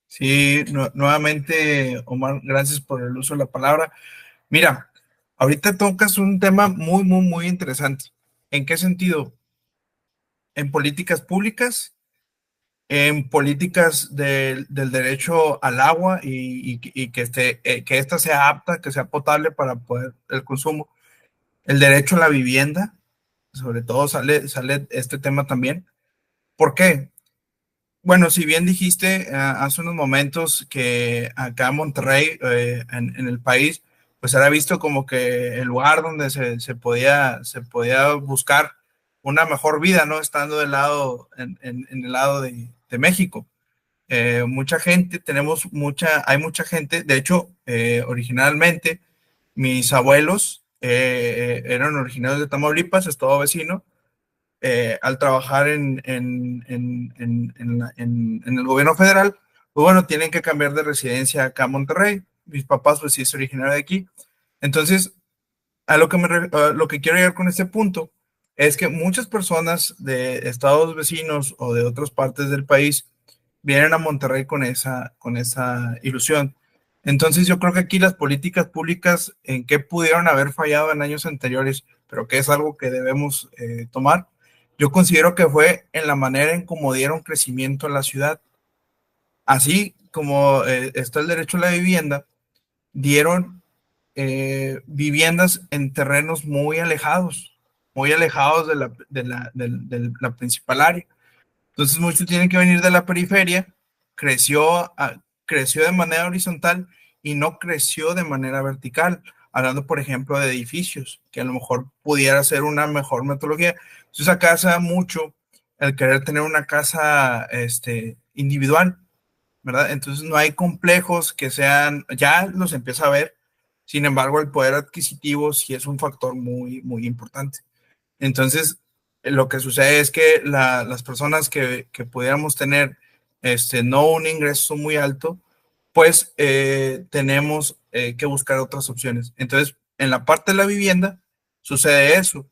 S2: Sí, nuevamente, Omar, gracias por el uso de la palabra. Mira, ahorita tocas un tema muy, muy, muy interesante. ¿En qué sentido? En políticas públicas, en políticas del derecho al agua y que esta sea apta, que sea potable para poder el consumo. El derecho a la vivienda, sobre todo sale este tema también. ¿Por qué? Bueno, si bien dijiste hace unos momentos que acá en Monterrey, en el país, pues era visto como que el lugar donde se podía buscar una mejor vida, ¿no? Estando en el lado de México. Mucha gente, hay mucha gente, de hecho, originalmente mis abuelos eran originarios de Tamaulipas, estado vecino. Al trabajar en el gobierno federal, pues bueno, tienen que cambiar de residencia acá a Monterrey. Mis papás, pues sí, es originario de aquí. Entonces, a lo que quiero llegar con este punto es que muchas personas de estados vecinos o de otras partes del país vienen a Monterrey con esa ilusión. Entonces, yo creo que aquí las políticas públicas en qué pudieron haber fallado en años anteriores, pero que es algo que debemos tomar, yo considero que fue en la manera en cómo dieron crecimiento a la ciudad. Así como está el derecho a la vivienda, dieron viviendas en terrenos muy alejados de la principal área. Entonces muchos tienen que venir de la periferia, creció de manera horizontal y no creció de manera vertical, hablando por ejemplo de edificios, que a lo mejor pudiera ser una mejor metodología. Entonces acá se da mucho el querer tener una casa individual, ¿verdad? Entonces no hay complejos que sean, ya los empieza a ver, sin embargo el poder adquisitivo sí es un factor muy, muy importante. Entonces, lo que sucede es que las personas que pudiéramos tener no un ingreso muy alto, pues tenemos que buscar otras opciones. Entonces, en la parte de la vivienda sucede eso.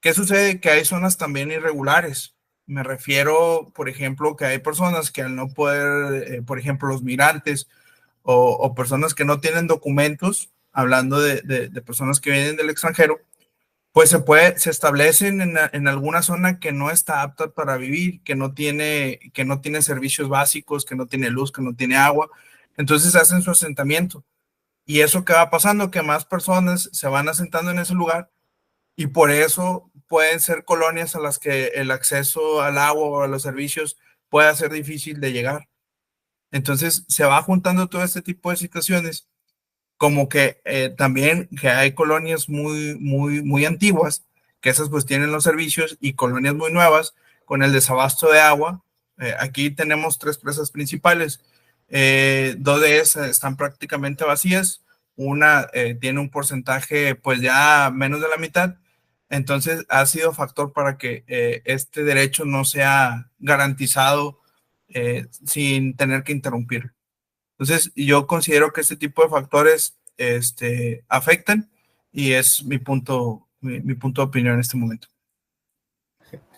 S2: ¿Qué sucede? Que hay zonas también irregulares. Me refiero, por ejemplo, que hay personas que al no poder, por ejemplo, los migrantes o personas que no tienen documentos, hablando de personas que vienen del extranjero, pues se establecen en alguna zona que no está apta para vivir, que no tiene servicios básicos, que no tiene luz, que no tiene agua. Entonces hacen su asentamiento. Y eso que va pasando, que más personas se van asentando en ese lugar y por eso pueden ser colonias a las que el acceso al agua o a los servicios pueda ser difícil de llegar. Entonces se va juntando todo este tipo de situaciones, como que también que hay colonias muy, muy, muy antiguas, que esas pues tienen los servicios, y colonias muy nuevas con el desabasto de agua. Aquí tenemos 3 presas principales. Dos de esas están prácticamente vacías. Una tiene un porcentaje pues ya menos de la mitad. Entonces ha sido factor para que este derecho no sea garantizado sin tener que interrumpir. Entonces, yo considero que este tipo de factores afectan, y es mi punto de opinión en este momento.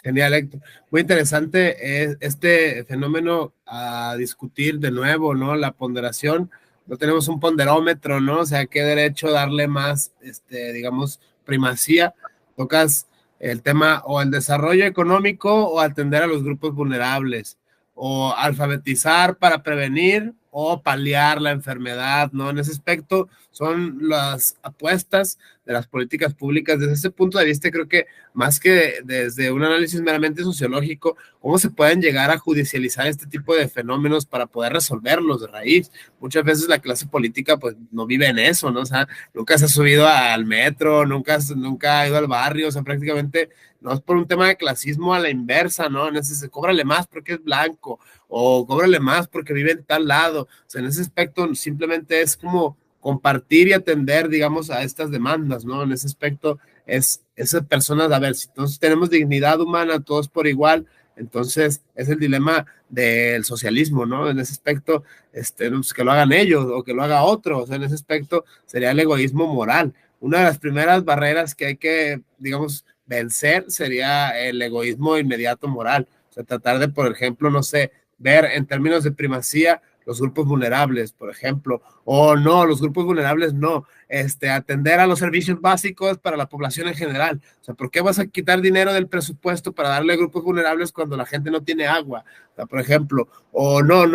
S1: Genial, Héctor. Muy interesante este fenómeno a discutir de nuevo, ¿no? La ponderación. No tenemos un ponderómetro, ¿no? O sea, qué derecho darle más, digamos, primacía. Tocas el tema o el desarrollo económico o atender a los grupos vulnerables, o alfabetizar para prevenir o paliar la enfermedad, ¿no? En ese aspecto son las apuestas de las políticas públicas. Desde ese punto de vista, creo que más que desde un análisis meramente sociológico, cómo se pueden llegar a judicializar este tipo de fenómenos para poder resolverlos de raíz. Muchas veces la clase política pues no vive en eso, ¿no? O sea, nunca se ha subido al metro, nunca ha ido al barrio, o sea, prácticamente no es por un tema de clasismo a la inversa, ¿no? En ese, cóbrale más porque es blanco, o cóbrale más porque vive en tal lado. O sea, en ese aspecto simplemente es como compartir y atender, digamos, a estas demandas, ¿no? En ese aspecto es esas personas, a ver, si entonces tenemos dignidad humana, todos por igual, entonces es el dilema del socialismo, ¿no? En ese aspecto, pues que lo hagan ellos o que lo haga otro, o sea, en ese aspecto sería el egoísmo moral. Una de las primeras barreras que hay que, digamos, vencer sería el egoísmo inmediato moral, o sea, tratar de, por ejemplo, no sé, ver en términos de primacía los grupos vulnerables, por ejemplo, o no, los grupos vulnerables no, atender a los servicios básicos para la población en general. O sea, ¿por qué vas a quitar dinero del presupuesto para darle a grupos vulnerables cuando la gente no tiene agua? O sea, por ejemplo, o no,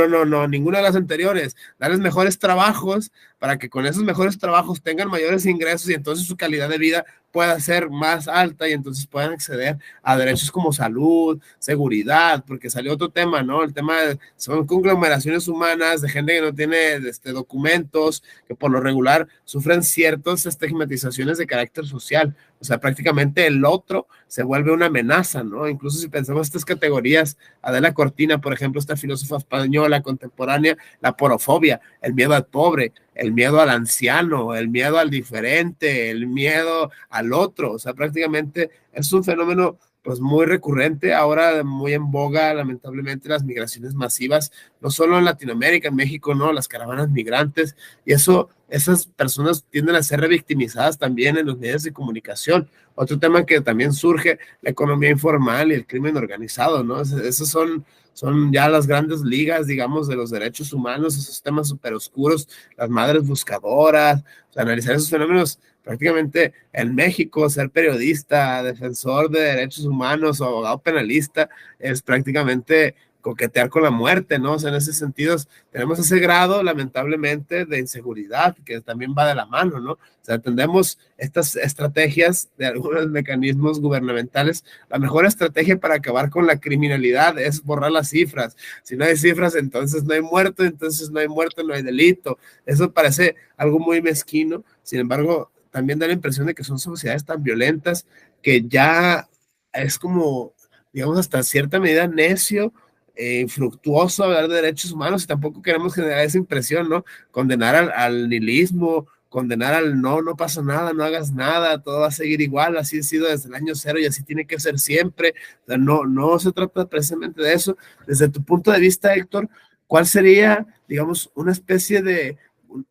S1: ninguna de las anteriores, darles mejores trabajos para que con esos mejores trabajos tengan mayores ingresos y entonces su calidad de vida pueda ser más alta y entonces puedan acceder a derechos como salud, seguridad, porque salió otro tema, ¿no? El tema de, son conglomeraciones humanas de gente que no tiene documentos, que por lo regular sufren ciertas estigmatizaciones de carácter social. O sea, prácticamente el otro se vuelve una amenaza, ¿no? Incluso si pensamos estas categorías, Adela Cortina, por ejemplo, esta filósofa española contemporánea, la porofobia, el miedo al pobre, el miedo al anciano, el miedo al diferente, el miedo al otro. O sea, prácticamente es un fenómeno pues muy recurrente, ahora muy en boga, lamentablemente, las migraciones masivas, no solo en Latinoamérica, en México, no, las caravanas migrantes, y eso, esas personas tienden a ser revictimizadas también en los medios de comunicación. Otro tema que también surge, la economía informal y el crimen organizado, ¿no? Esos son ya las grandes ligas, digamos, de los derechos humanos, esos temas súper oscuros, las madres buscadoras, o sea, analizar esos fenómenos prácticamente en México, ser periodista, defensor de derechos humanos o abogado penalista es prácticamente coquetear con la muerte, ¿no? O sea, en ese sentido tenemos ese grado, lamentablemente, de inseguridad que también va de la mano, ¿no? O sea, entendemos estas estrategias de algunos mecanismos gubernamentales. La mejor estrategia para acabar con la criminalidad es borrar las cifras. Si no hay cifras, entonces no hay muerto, entonces no hay muerto, no hay delito. Eso parece algo muy mezquino. Sin embargo, también da la impresión de que son sociedades tan violentas que ya es como, digamos, hasta cierta medida necio, infructuoso hablar de derechos humanos y tampoco queremos generar esa impresión, ¿no? Condenar al nihilismo, condenar al no pasa nada, no hagas nada, todo va a seguir igual, así ha sido desde el año cero y así tiene que ser siempre. O sea, no se trata precisamente de eso. Desde tu punto de vista, Héctor, ¿cuál sería, digamos, una especie de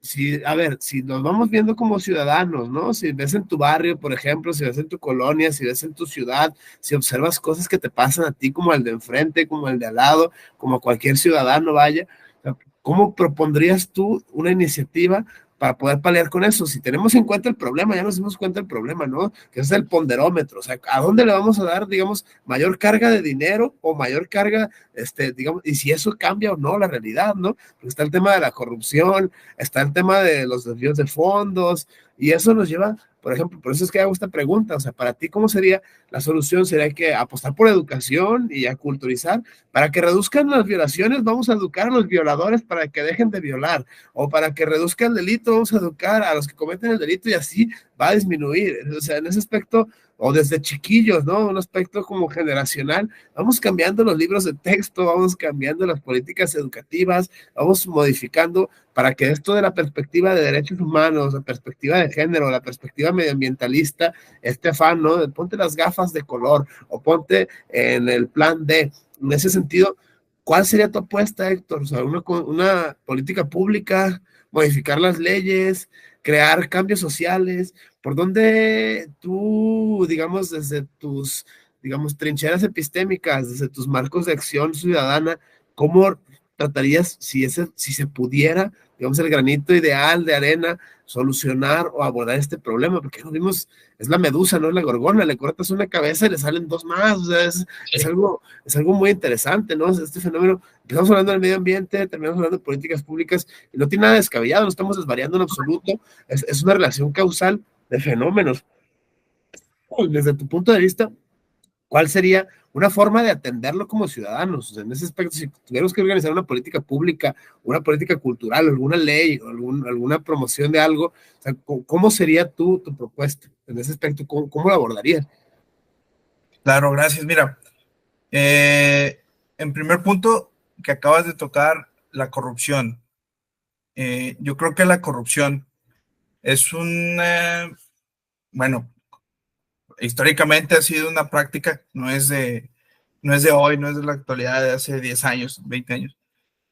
S1: si, a ver, si nos vamos viendo como ciudadanos, ¿no? Si ves en tu barrio, por ejemplo, si ves en tu colonia, si ves en tu ciudad, si observas cosas que te pasan a ti como el de enfrente, como el de al lado, como cualquier ciudadano, vaya, ¿cómo propondrías tú una iniciativa para poder paliar con eso? Si tenemos en cuenta el problema, ya nos dimos cuenta del problema, ¿no? Que es el ponderómetro, o sea, ¿a dónde le vamos a dar, digamos, mayor carga de dinero o mayor carga, digamos, y si eso cambia o no la realidad, ¿no? Porque está el tema de la corrupción, está el tema de los desvíos de fondos, y eso nos lleva, por ejemplo, por eso es que hago esta pregunta, o sea, para ti, ¿cómo sería la solución? ¿Sería que apostar por educación y a culturizar? Para que reduzcan las violaciones, vamos a educar a los violadores para que dejen de violar, o para que reduzca el delito, vamos a educar a los que cometen el delito y así va a disminuir. O sea, en ese aspecto, o desde chiquillos, ¿no? Un aspecto como generacional, vamos cambiando los libros de texto, vamos cambiando las políticas educativas, vamos modificando para que esto de la perspectiva de derechos humanos, la perspectiva de género, la perspectiva medioambientalista, este afán, ¿no? De ponte las gafas de color o ponte en el plan D. En ese sentido, ¿cuál sería tu apuesta, Héctor? O sea, una política pública, modificar las leyes, crear cambios sociales, ¿por dónde tú, digamos, desde tus, digamos, trincheras epistémicas, desde tus marcos de acción ciudadana, cómo tratarías, si se pudiera, digamos, el granito ideal de arena, solucionar o abordar este problema? Porque nos vimos, es la medusa, no es la gorgona, le cortas una cabeza y le salen dos más, o sea, es algo muy interesante, ¿no? Este fenómeno, empezamos hablando del medio ambiente, terminamos hablando de políticas públicas, y no tiene nada descabellado, no estamos desvariando en absoluto, es una relación causal de fenómenos. Desde tu punto de vista, ¿cuál sería una forma de atenderlo como ciudadanos? O sea, en ese aspecto, si tuviéramos que organizar una política pública, una política cultural, alguna ley, alguna promoción de algo, o sea, ¿cómo sería tu propuesta en ese aspecto? ¿Cómo lo abordarías?
S2: Claro, gracias. Mira, en primer punto que acabas de tocar, la corrupción. Yo creo que la corrupción es bueno, históricamente ha sido una práctica, no es de hoy, no es de la actualidad, de hace 10 años, 20 años.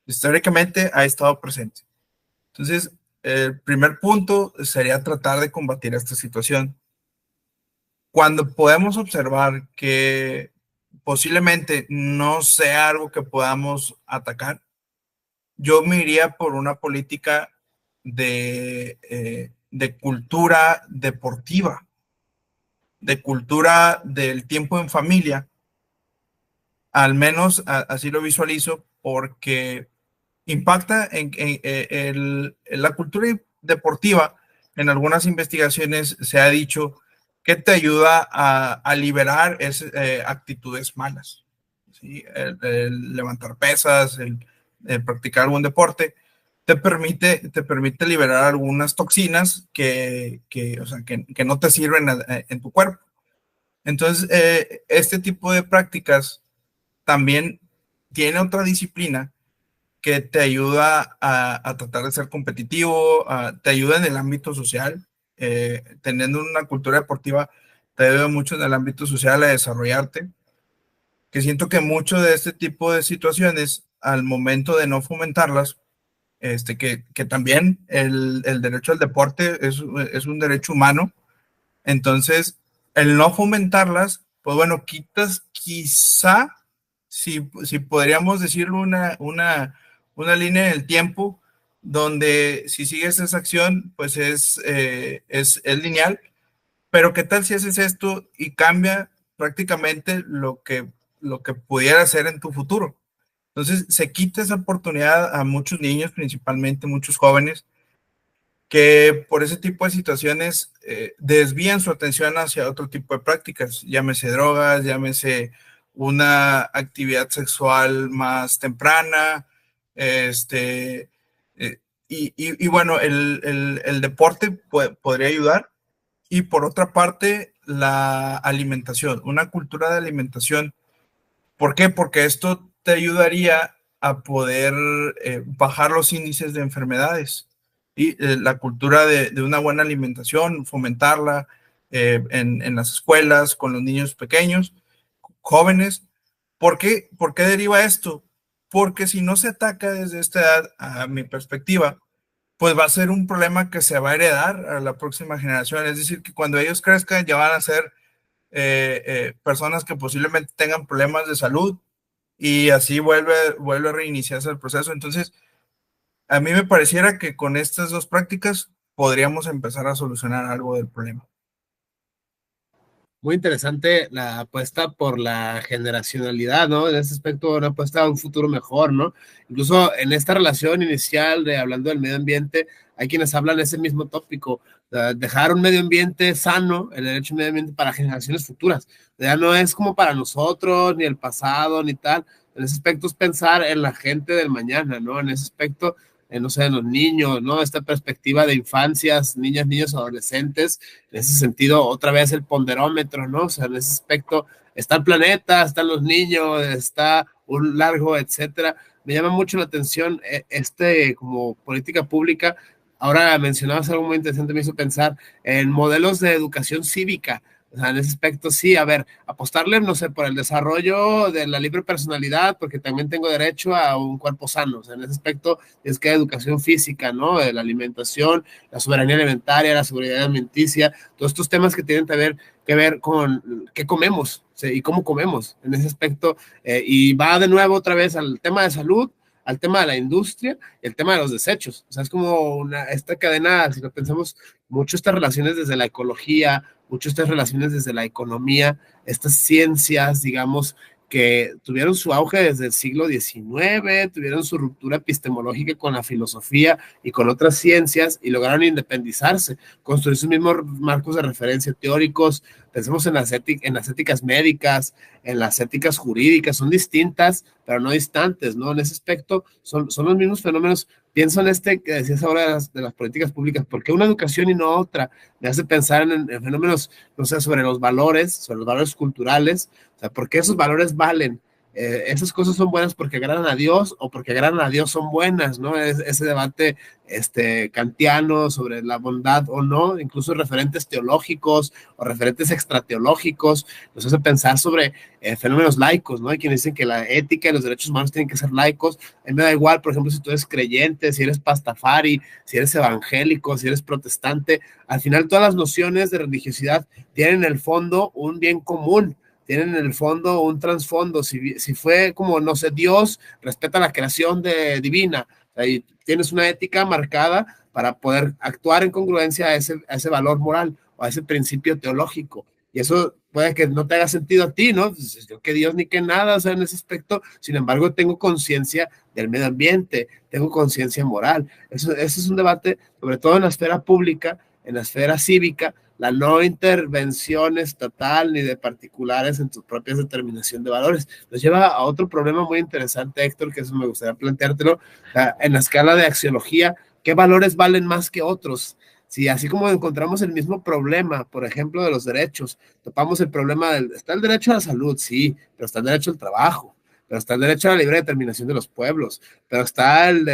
S2: Históricamente ha estado presente. Entonces, el primer punto sería tratar de combatir esta situación. Cuando podemos observar que posiblemente no sea algo que podamos atacar, yo me iría por una política de de cultura deportiva, de cultura del tiempo en familia. Al menos así lo visualizo, porque impacta en la cultura deportiva. En algunas investigaciones se ha dicho que te ayuda a liberar actitudes malas, ¿sí? El levantar pesas, el practicar algún deporte, te permite liberar algunas toxinas o sea, que no te sirven en tu cuerpo. Entonces, este tipo de prácticas también tiene otra disciplina que te ayuda a tratar de ser competitivo, te ayuda en el ámbito social. Teniendo una cultura deportiva te ayuda mucho en el ámbito social a desarrollarte, que siento que mucho de este tipo de situaciones, al momento de no fomentarlas, que también el derecho al deporte es un derecho humano. Entonces, el no fomentarlas, pues bueno, quitas quizá, si podríamos decirlo, una línea en el tiempo donde si sigues esa acción, pues es lineal, pero ¿qué tal si haces esto y cambia prácticamente lo que pudiera hacer en tu futuro? Entonces, se quita esa oportunidad a muchos niños, principalmente muchos jóvenes, que por ese tipo de situaciones desvían su atención hacia otro tipo de prácticas, llámese drogas, llámese una actividad sexual más temprana, este, y bueno, el deporte podría ayudar. Y por otra parte, la alimentación, una cultura de alimentación. ¿Por qué? Porque esto te ayudaría a poder bajar los índices de enfermedades y la cultura de una buena alimentación, fomentarla en las escuelas, con los niños pequeños, jóvenes. ¿Por qué deriva esto? Porque si no se ataca desde esta edad, a mi perspectiva, pues va a ser un problema que se va a heredar a la próxima generación. Es decir, que cuando ellos crezcan ya van a ser personas que posiblemente tengan problemas de salud y así vuelve a reiniciarse el proceso. Entonces, a mí me pareciera que con estas dos prácticas podríamos empezar a solucionar algo del problema.
S1: Muy interesante la apuesta por la generacionalidad, ¿no? En ese aspecto, una apuesta a un futuro mejor, ¿no? Incluso en esta relación inicial de hablando del medio ambiente, hay quienes hablan de ese mismo tópico, dejar un medio ambiente sano, el derecho al medio ambiente para generaciones futuras. Ya no es como para nosotros, ni el pasado, ni tal. En ese aspecto es pensar en la gente del mañana, ¿no? En ese aspecto, no sé, en los niños, ¿no? Esta perspectiva de infancias, niñas, niños, adolescentes, en ese sentido, otra vez el ponderómetro, ¿no? O sea, en ese aspecto está el planeta, están los niños, está un largo, etcétera. Me llama mucho la atención como política pública. Ahora mencionabas algo muy interesante, me hizo pensar en modelos de educación cívica. O sea, en ese aspecto sí, a ver, apostarle, no sé, por el desarrollo de la libre personalidad, porque también tengo derecho a un cuerpo sano. O sea, en ese aspecto es que hay educación física, ¿no? De la alimentación, la soberanía alimentaria, la seguridad alimenticia, todos estos temas que tienen que ver con qué comemos, ¿sí? Y cómo comemos en ese aspecto. Y va de nuevo otra vez al tema de salud, al tema de la industria y el tema de los desechos. O sea, es como esta cadena, si lo pensamos, mucho estas relaciones desde la ecología, mucho estas relaciones desde la economía, estas ciencias, digamos, que tuvieron su auge desde el siglo XIX, tuvieron su ruptura epistemológica con la filosofía y con otras ciencias y lograron independizarse, construir sus mismos marcos de referencia teóricos. Pensemos en las éticas médicas, en las éticas jurídicas, son distintas, pero no distantes, ¿no? En ese aspecto son los mismos fenómenos. Pienso en que decías ahora de las políticas públicas, ¿por qué una educación y no otra? Me hace pensar en fenómenos, no sé, sobre los valores culturales, o sea, ¿por qué esos valores valen? Esas cosas son buenas porque agradan a Dios o porque agradan a Dios son buenas, ¿no? Ese debate kantiano sobre la bondad o no, incluso referentes teológicos o referentes extrateológicos, nos hace pensar sobre fenómenos laicos, ¿no? Hay quienes dicen que la ética y los derechos humanos tienen que ser laicos. A mí me da igual, por ejemplo, si tú eres creyente, si eres pastafari, si eres evangélico, si eres protestante, al final todas las nociones de religiosidad tienen en el fondo un bien común, tienen en el fondo un trasfondo. Si fue como, no sé, Dios respeta la creación divina, o sea, y tienes una ética marcada, para poder actuar en congruencia a ese valor moral o a ese principio teológico. Y eso puede que no te haga sentido a ti, ¿no? Pues yo que Dios ni que nada, o sea, en ese aspecto, sin embargo, tengo conciencia del medio ambiente, tengo conciencia moral. Eso es un debate, sobre todo en la esfera pública, en la esfera cívica, la no intervención estatal ni de particulares en tu propia determinación de valores. Nos lleva a otro problema muy interesante, Héctor, que eso me gustaría planteártelo, en la escala de axiología, ¿qué valores valen más que otros? Si así como encontramos el mismo problema, por ejemplo, de los derechos, topamos el problema está el derecho a la salud, sí, pero está el derecho al trabajo, pero está el derecho a la libre determinación de los pueblos, pero está el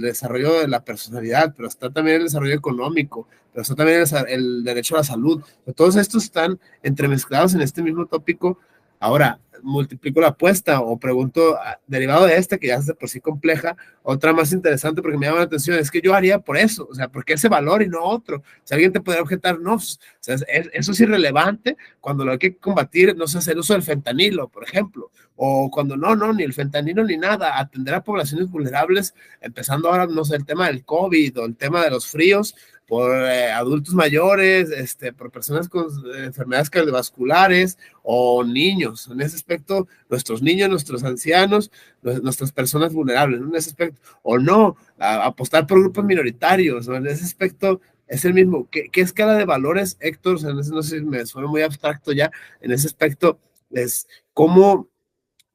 S1: desarrollo de la personalidad, pero está también el desarrollo económico, pero está también el derecho a la salud. Todos estos están entremezclados en este mismo tópico. Ahora, multiplico la apuesta o pregunto, derivado de esta, que ya es de por sí compleja, otra más interesante porque me llama la atención, es que yo haría por eso, o sea, ¿por qué ese valor y no otro? Si alguien te podría objetar, no, pues, o sea, eso es irrelevante cuando lo hay que combatir, no sé, es el uso del fentanilo, por ejemplo, o cuando no, ni el fentanilo ni nada, atender a poblaciones vulnerables, empezando ahora, no sé, el tema del COVID o el tema de los fríos, por adultos mayores, por personas con enfermedades cardiovasculares o niños. En ese aspecto, nuestros niños, nuestros ancianos, nuestras personas vulnerables, ¿no? En ese aspecto. O no, apostar por grupos minoritarios, ¿no? En ese aspecto es el mismo. ¿Qué escala de valores, Héctor? O sea, no sé si me suena muy abstracto ya. En ese aspecto, es cómo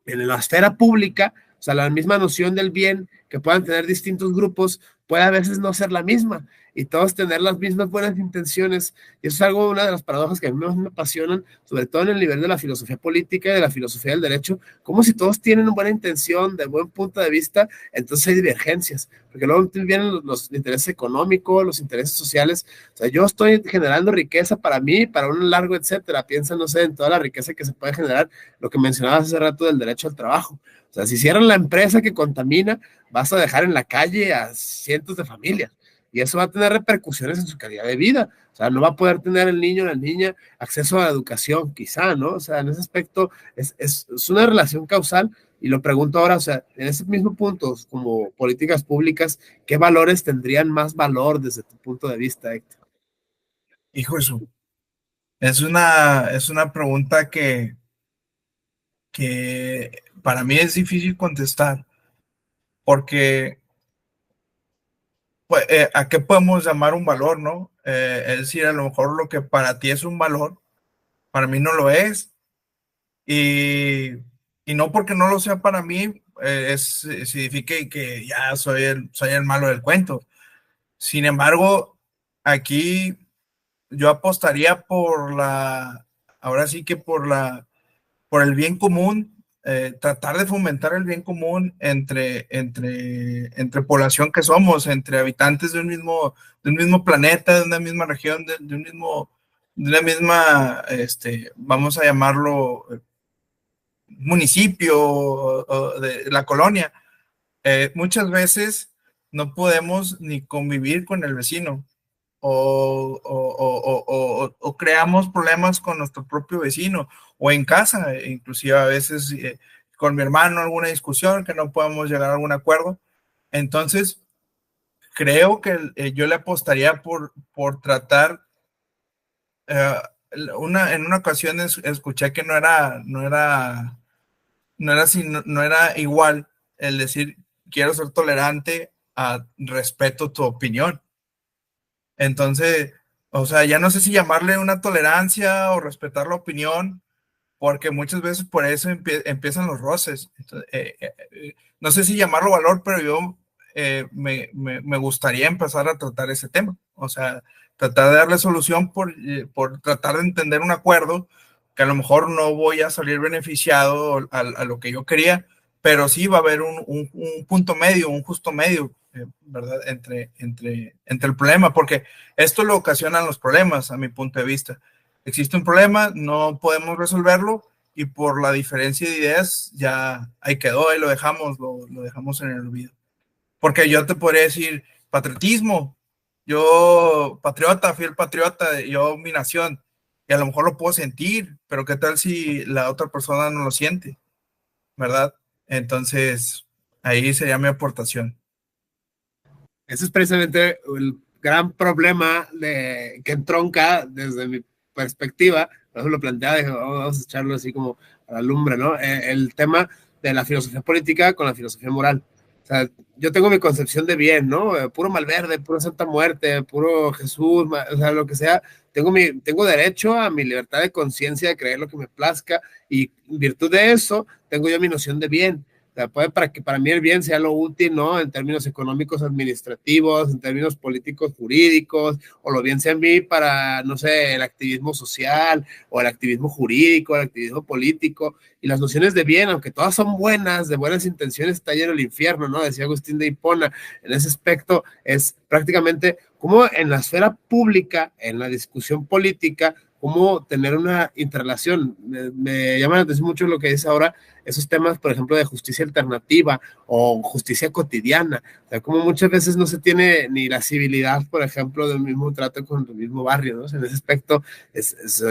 S1: en la esfera pública, o sea, la misma noción del bien que puedan tener distintos grupos puede a veces no ser la misma y todos tener las mismas buenas intenciones. Y eso es algo, una de las paradojas que a mí más me apasionan, sobre todo en el nivel de la filosofía política y de la filosofía del derecho, como si todos tienen buena intención, de buen punto de vista, entonces hay divergencias, porque luego vienen los intereses económicos, los intereses sociales. O sea, yo estoy generando riqueza para mí, para un largo, etcétera. Piensa, no sé, en toda la riqueza que se puede generar, lo que mencionabas hace rato del derecho al trabajo. O sea, si cierran la empresa que contamina, vas a dejar en la calle a cientos de familias y eso va a tener repercusiones en su calidad de vida. O sea, no va a poder tener el niño o la niña acceso a la educación, quizá, ¿no? O sea, en ese aspecto es una relación causal y lo pregunto ahora, o sea, en ese mismo punto, como políticas públicas, ¿qué valores tendrían más valor desde tu punto de vista, Héctor?
S2: Hijo de su, es una pregunta que para mí es difícil contestar, porque pues, ¿a qué podemos llamar un valor, no? Es decir, a lo mejor lo que para ti es un valor, para mí no lo es, y, y no porque no lo sea para mí, significa que ya soy el malo del cuento. Sin embargo, aquí yo apostaría ahora sí que por el bien común, tratar de fomentar el bien común entre población que somos, entre habitantes de un mismo planeta, de una misma región, de una misma, vamos a llamarlo municipio o de la colonia. Muchas veces no podemos ni convivir con el vecino o creamos problemas con nuestro propio vecino o en casa, inclusive a veces con mi hermano alguna discusión que no podemos llegar a algún acuerdo. Entonces, creo que yo le apostaría por tratar, eh, en una ocasión escuché que no era igual el decir quiero ser tolerante a respeto tu opinión. Entonces, o sea, ya no sé si llamarle una tolerancia o respetar la opinión, porque muchas veces por eso empiezan los roces. Entonces, no sé si llamarlo valor, pero yo me gustaría empezar a tratar ese tema. O sea, tratar de darle solución por tratar de entender un acuerdo que a lo mejor no voy a salir beneficiado a lo que yo quería, pero sí va a haber un punto medio, un justo medio, ¿verdad? Entre el problema, porque esto lo ocasionan los problemas, a mi punto de vista. Existe un problema, no podemos resolverlo y por la diferencia de ideas ya ahí quedó, ahí lo dejamos en el olvido. Porque yo te podría decir patriotismo, yo patriota, fiel patriota, yo mi nación, y a lo mejor lo puedo sentir, pero ¿qué tal si la otra persona no lo siente? ¿Verdad? Entonces, ahí sería mi aportación.
S1: Ese es precisamente gran problema que entronca desde mi perspectiva, por eso lo planteaba, dije, vamos a echarlo así como a la lumbre, ¿no? El tema de la filosofía política con la filosofía moral. O sea, yo tengo mi concepción de bien, ¿no? Puro Malverde, puro Santa Muerte, puro Jesús, o sea, lo que sea. Tengo derecho a mi libertad de conciencia, de creer lo que me plazca, y en virtud de eso, tengo yo mi noción de bien. O sea, puede para que para mí el bien sea lo útil, ¿no? En términos económicos, administrativos, en términos políticos, jurídicos, o lo bien sea en mí para, no sé, el activismo social, o el activismo jurídico, el activismo político, y las nociones de bien, aunque todas son buenas, de buenas intenciones, está lleno el infierno, ¿no? Decía Agustín de Hipona. En ese aspecto es prácticamente como en la esfera pública, en la discusión política, cómo tener una interrelación. Me llama la atención mucho lo que dice ahora, esos temas, por ejemplo, de justicia alternativa o justicia cotidiana. O sea, como muchas veces no se tiene ni la civilidad, por ejemplo, del mismo trato con el mismo barrio, ¿no? O sea, en ese aspecto,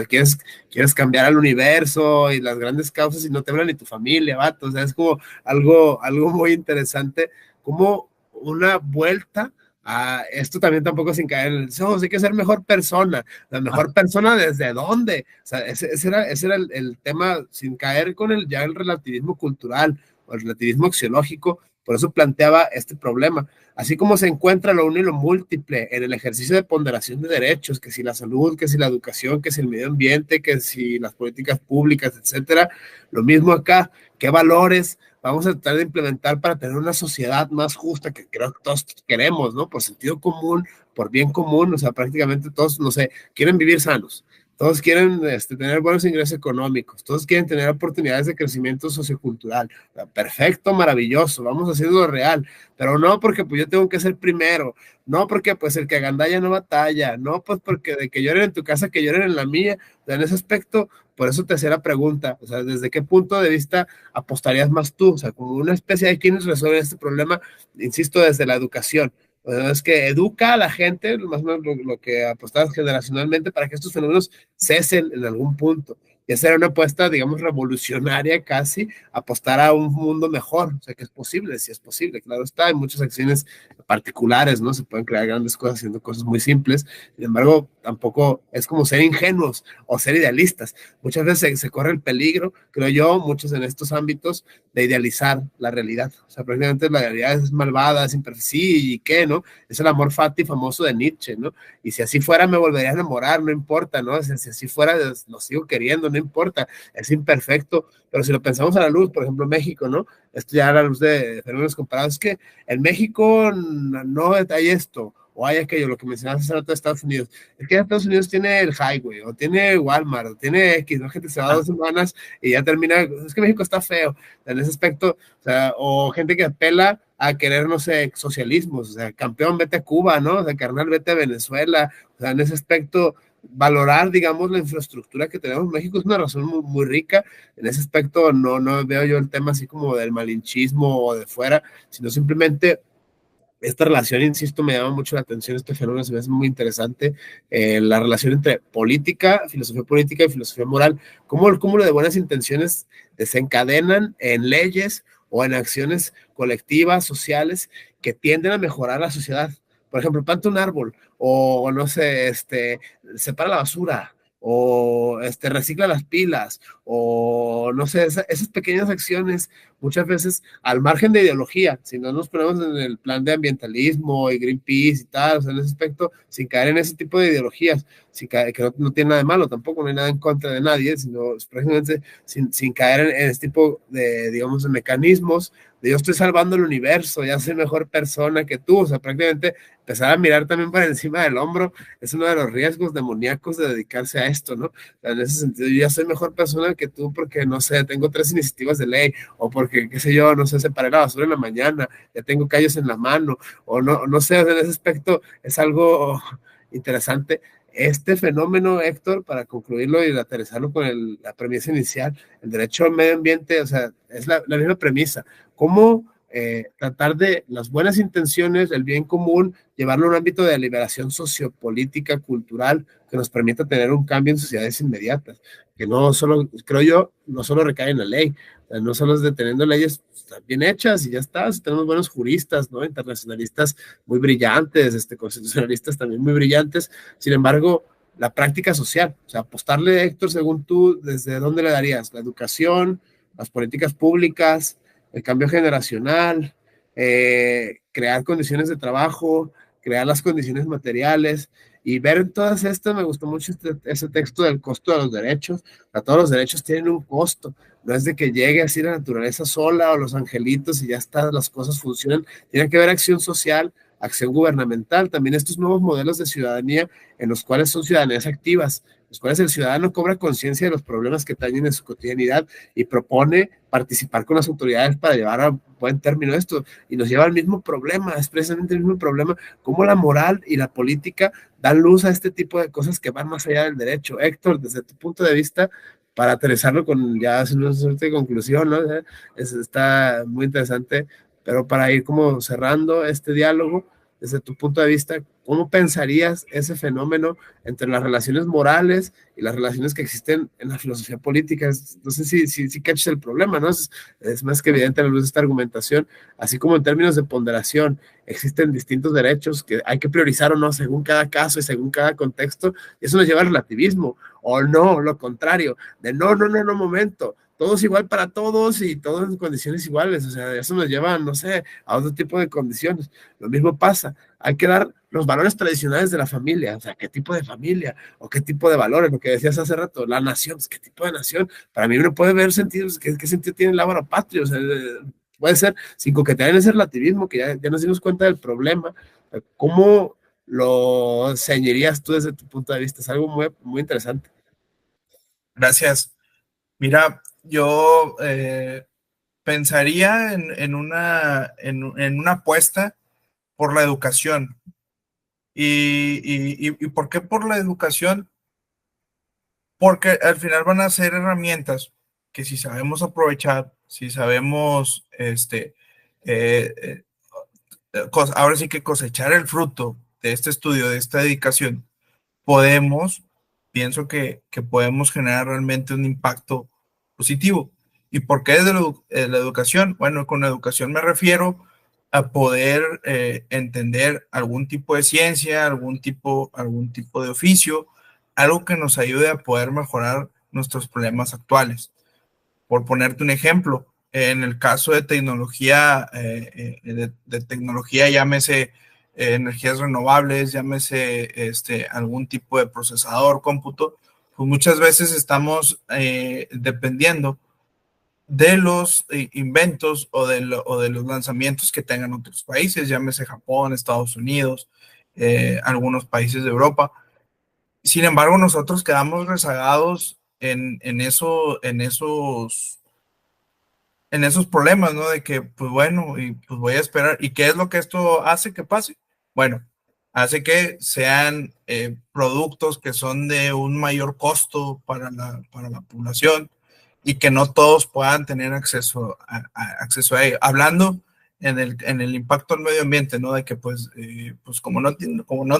S1: quieres cambiar al universo y las grandes causas y no te habla ni tu familia, vato. O sea, es como algo muy interesante, como una vuelta a esto también tampoco sin caer en el, no, hay que ser mejor persona. La mejor persona desde dónde. O sea, ese era el tema, sin caer con el relativismo cultural o el relativismo axiológico. Por eso planteaba este problema. Así como se encuentra lo uno y lo múltiple en el ejercicio de ponderación de derechos, que si la salud, que si la educación, que si el medio ambiente, que si las políticas públicas, etcétera, lo mismo acá. ¿Qué valores vamos a tratar de implementar para tener una sociedad más justa, que creo que todos queremos, ¿no? Por sentido común, por bien común? O sea, prácticamente todos, no sé, quieren vivir sanos, todos quieren tener buenos ingresos económicos, todos quieren tener oportunidades de crecimiento sociocultural. Perfecto, maravilloso, vamos haciendo real, pero no porque pues yo tengo que ser primero, no porque pues el que agandalla no batalla, no pues porque de que lloren en tu casa, que lloren en la mía. O sea, en ese aspecto, por eso te hacía la pregunta, o sea, ¿desde qué punto de vista apostarías más tú? O sea, como una especie de quienes resuelven este problema, insisto, desde la educación. O sea, es que educa a la gente, más o menos lo que apostas generacionalmente, para que estos fenómenos cesen en algún punto. Y esa era una apuesta, digamos, revolucionaria casi, apostar a un mundo mejor. O sea, que es posible, sí es posible, claro está. Hay muchas acciones particulares, ¿no? Se pueden crear grandes cosas haciendo cosas muy simples. Sin embargo, tampoco es como ser ingenuos o ser idealistas. Muchas veces se corre el peligro, creo yo, muchos en estos ámbitos, de idealizar la realidad. O sea, prácticamente la realidad es malvada, es imperfecta, ¿y qué, no? Es el amor fati famoso de Nietzsche, ¿no? Y si así fuera me volvería a enamorar, no importa, ¿no? Si así fuera lo sigo queriendo, no importa, es imperfecto. Pero si lo pensamos a la luz, por ejemplo, México, ¿no? Esto ya a la luz de fenómenos comparados, es que en México no hay esto, o hay aquello, lo que mencionaste hace rato de Estados Unidos. Es que Estados Unidos tiene el Highway, o tiene Walmart, o tiene X, ¿no? Gente se va 2 semanas y ya termina. Es que México está feo en ese aspecto. O sea, o gente que apela a querer, no sé, socialismos. O sea, campeón, vete a Cuba, ¿no? O sea, carnal, vete a Venezuela. O sea, en ese aspecto, valorar, digamos, la infraestructura que tenemos en México es una razón muy, muy rica. En ese aspecto no veo yo el tema así como del malinchismo o de fuera, sino simplemente esta relación, insisto, me llama mucho la atención. Este fenómeno se me hace muy interesante, la relación entre política y filosofía moral, cómo el cúmulo de buenas intenciones desencadenan en leyes o en acciones colectivas, sociales, que tienden a mejorar la sociedad. Por ejemplo, planta un árbol, o no sé, separa la basura, o recicla las pilas, o no sé, esas pequeñas acciones, muchas veces al margen de ideología. Si no nos ponemos en el plan de ambientalismo y Greenpeace y tal, o sea, en ese aspecto, sin caer en ese tipo de ideologías, que no tiene nada de malo, tampoco no hay nada en contra de nadie, sino precisamente sin caer en este tipo de, digamos, de mecanismos de yo estoy salvando el universo, ya soy mejor persona que tú. O sea, prácticamente empezar a mirar también por encima del hombro es uno de los riesgos demoníacos de dedicarse a esto, ¿no? O sea, en ese sentido, yo ya soy mejor persona que tú porque, no sé, tengo 3 iniciativas de ley, o porque, qué sé yo, no sé, separé la basura en la mañana, ya tengo callos en la mano, o no sé, o sea, en ese aspecto es algo interesante. Este fenómeno, Héctor, para concluirlo y aterrizarlo con la premisa inicial, el derecho al medio ambiente, o sea, es la misma premisa. ¿Cómo tratar de las buenas intenciones, el bien común, llevarlo a un ámbito de liberación sociopolítica, cultural, que nos permita tener un cambio en sociedades inmediatas, que no solo, creo yo, no solo recae en la ley, o sea, no solo es deteniendo leyes bien hechas y ya está, si tenemos buenos juristas, ¿no? Internacionalistas muy brillantes, constitucionalistas también muy brillantes, sin embargo, la práctica social, o sea, apostarle, Héctor, según tú, ¿desde dónde le darías? ¿La educación, las políticas públicas, el cambio generacional, crear condiciones de trabajo, crear las condiciones materiales y ver en todas estas? Me gustó mucho ese texto del costo de los derechos. A todos los derechos tienen un costo, no es de que llegue así la naturaleza sola o los angelitos y ya está, las cosas funcionan. Tiene que haber acción social, acción gubernamental, también estos nuevos modelos de ciudadanía en los cuales son ciudadanías activas, los cuales el ciudadano cobra conciencia de los problemas que tañen en su cotidianidad y propone participar con las autoridades para llevar a buen término esto, y nos lleva al mismo problema, es precisamente el mismo problema, cómo la moral y la política dan luz a este tipo de cosas que van más allá del derecho. Héctor, desde tu punto de vista, para aterrizarlo con ya una suerte de conclusión, ¿no? Está muy interesante, pero para ir como cerrando este diálogo, desde tu punto de vista, ¿cómo pensarías ese fenómeno entre las relaciones morales y las relaciones que existen en la filosofía política? No sé si cachas el problema, ¿no? Es más que evidente a la luz de esta argumentación, así como en términos de ponderación, existen distintos derechos que hay que priorizar o no según cada caso y según cada contexto, y eso nos lleva al relativismo, o no, lo contrario, de no, momento, todo es igual para todos y todos en condiciones iguales, o sea, eso nos lleva, no sé, a otro tipo de condiciones. Lo mismo pasa, hay que dar los valores tradicionales de la familia, o sea, qué tipo de familia o qué tipo de valores, lo que decías hace rato, la nación, qué tipo de nación. Para mí uno puede ver sentidos, qué sentido tiene el lábaro patrio, o sea, puede ser sin coquetear en ese relativismo que ya nos dimos cuenta del problema. ¿Cómo lo señarías tú desde tu punto de vista? Es algo muy interesante.
S2: Gracias. Mira, yo pensaría en una apuesta por la educación. ¿Y por qué por la educación? Porque al final van a ser herramientas que si sabemos aprovechar, si sabemos, eh, ahora sí que cosechar el fruto de este estudio, de esta dedicación, podemos, pienso que podemos generar realmente un impacto positivo. ¿Y por qué desde la educación? Bueno, con la educación me refiero a poder entender algún tipo de ciencia, algún tipo de oficio, algo que nos ayude a poder mejorar nuestros problemas actuales. Por ponerte un ejemplo, en el caso de tecnología, de tecnología, llámese energías renovables, llámese algún tipo de procesador, cómputo, pues muchas veces estamos dependiendo de los inventos o de los lanzamientos que tengan otros países, llámese Japón, Estados Unidos, algunos países de Europa. Sin embargo, nosotros quedamos rezagados en esos problemas, ¿no? De que, pues bueno, y pues voy a esperar. ¿Y qué es lo que esto hace que pase? Bueno, hace que sean productos que son de un mayor costo para la población y que no todos puedan tener acceso a ello. Hablando en el impacto al medio ambiente, ¿no? De que pues como no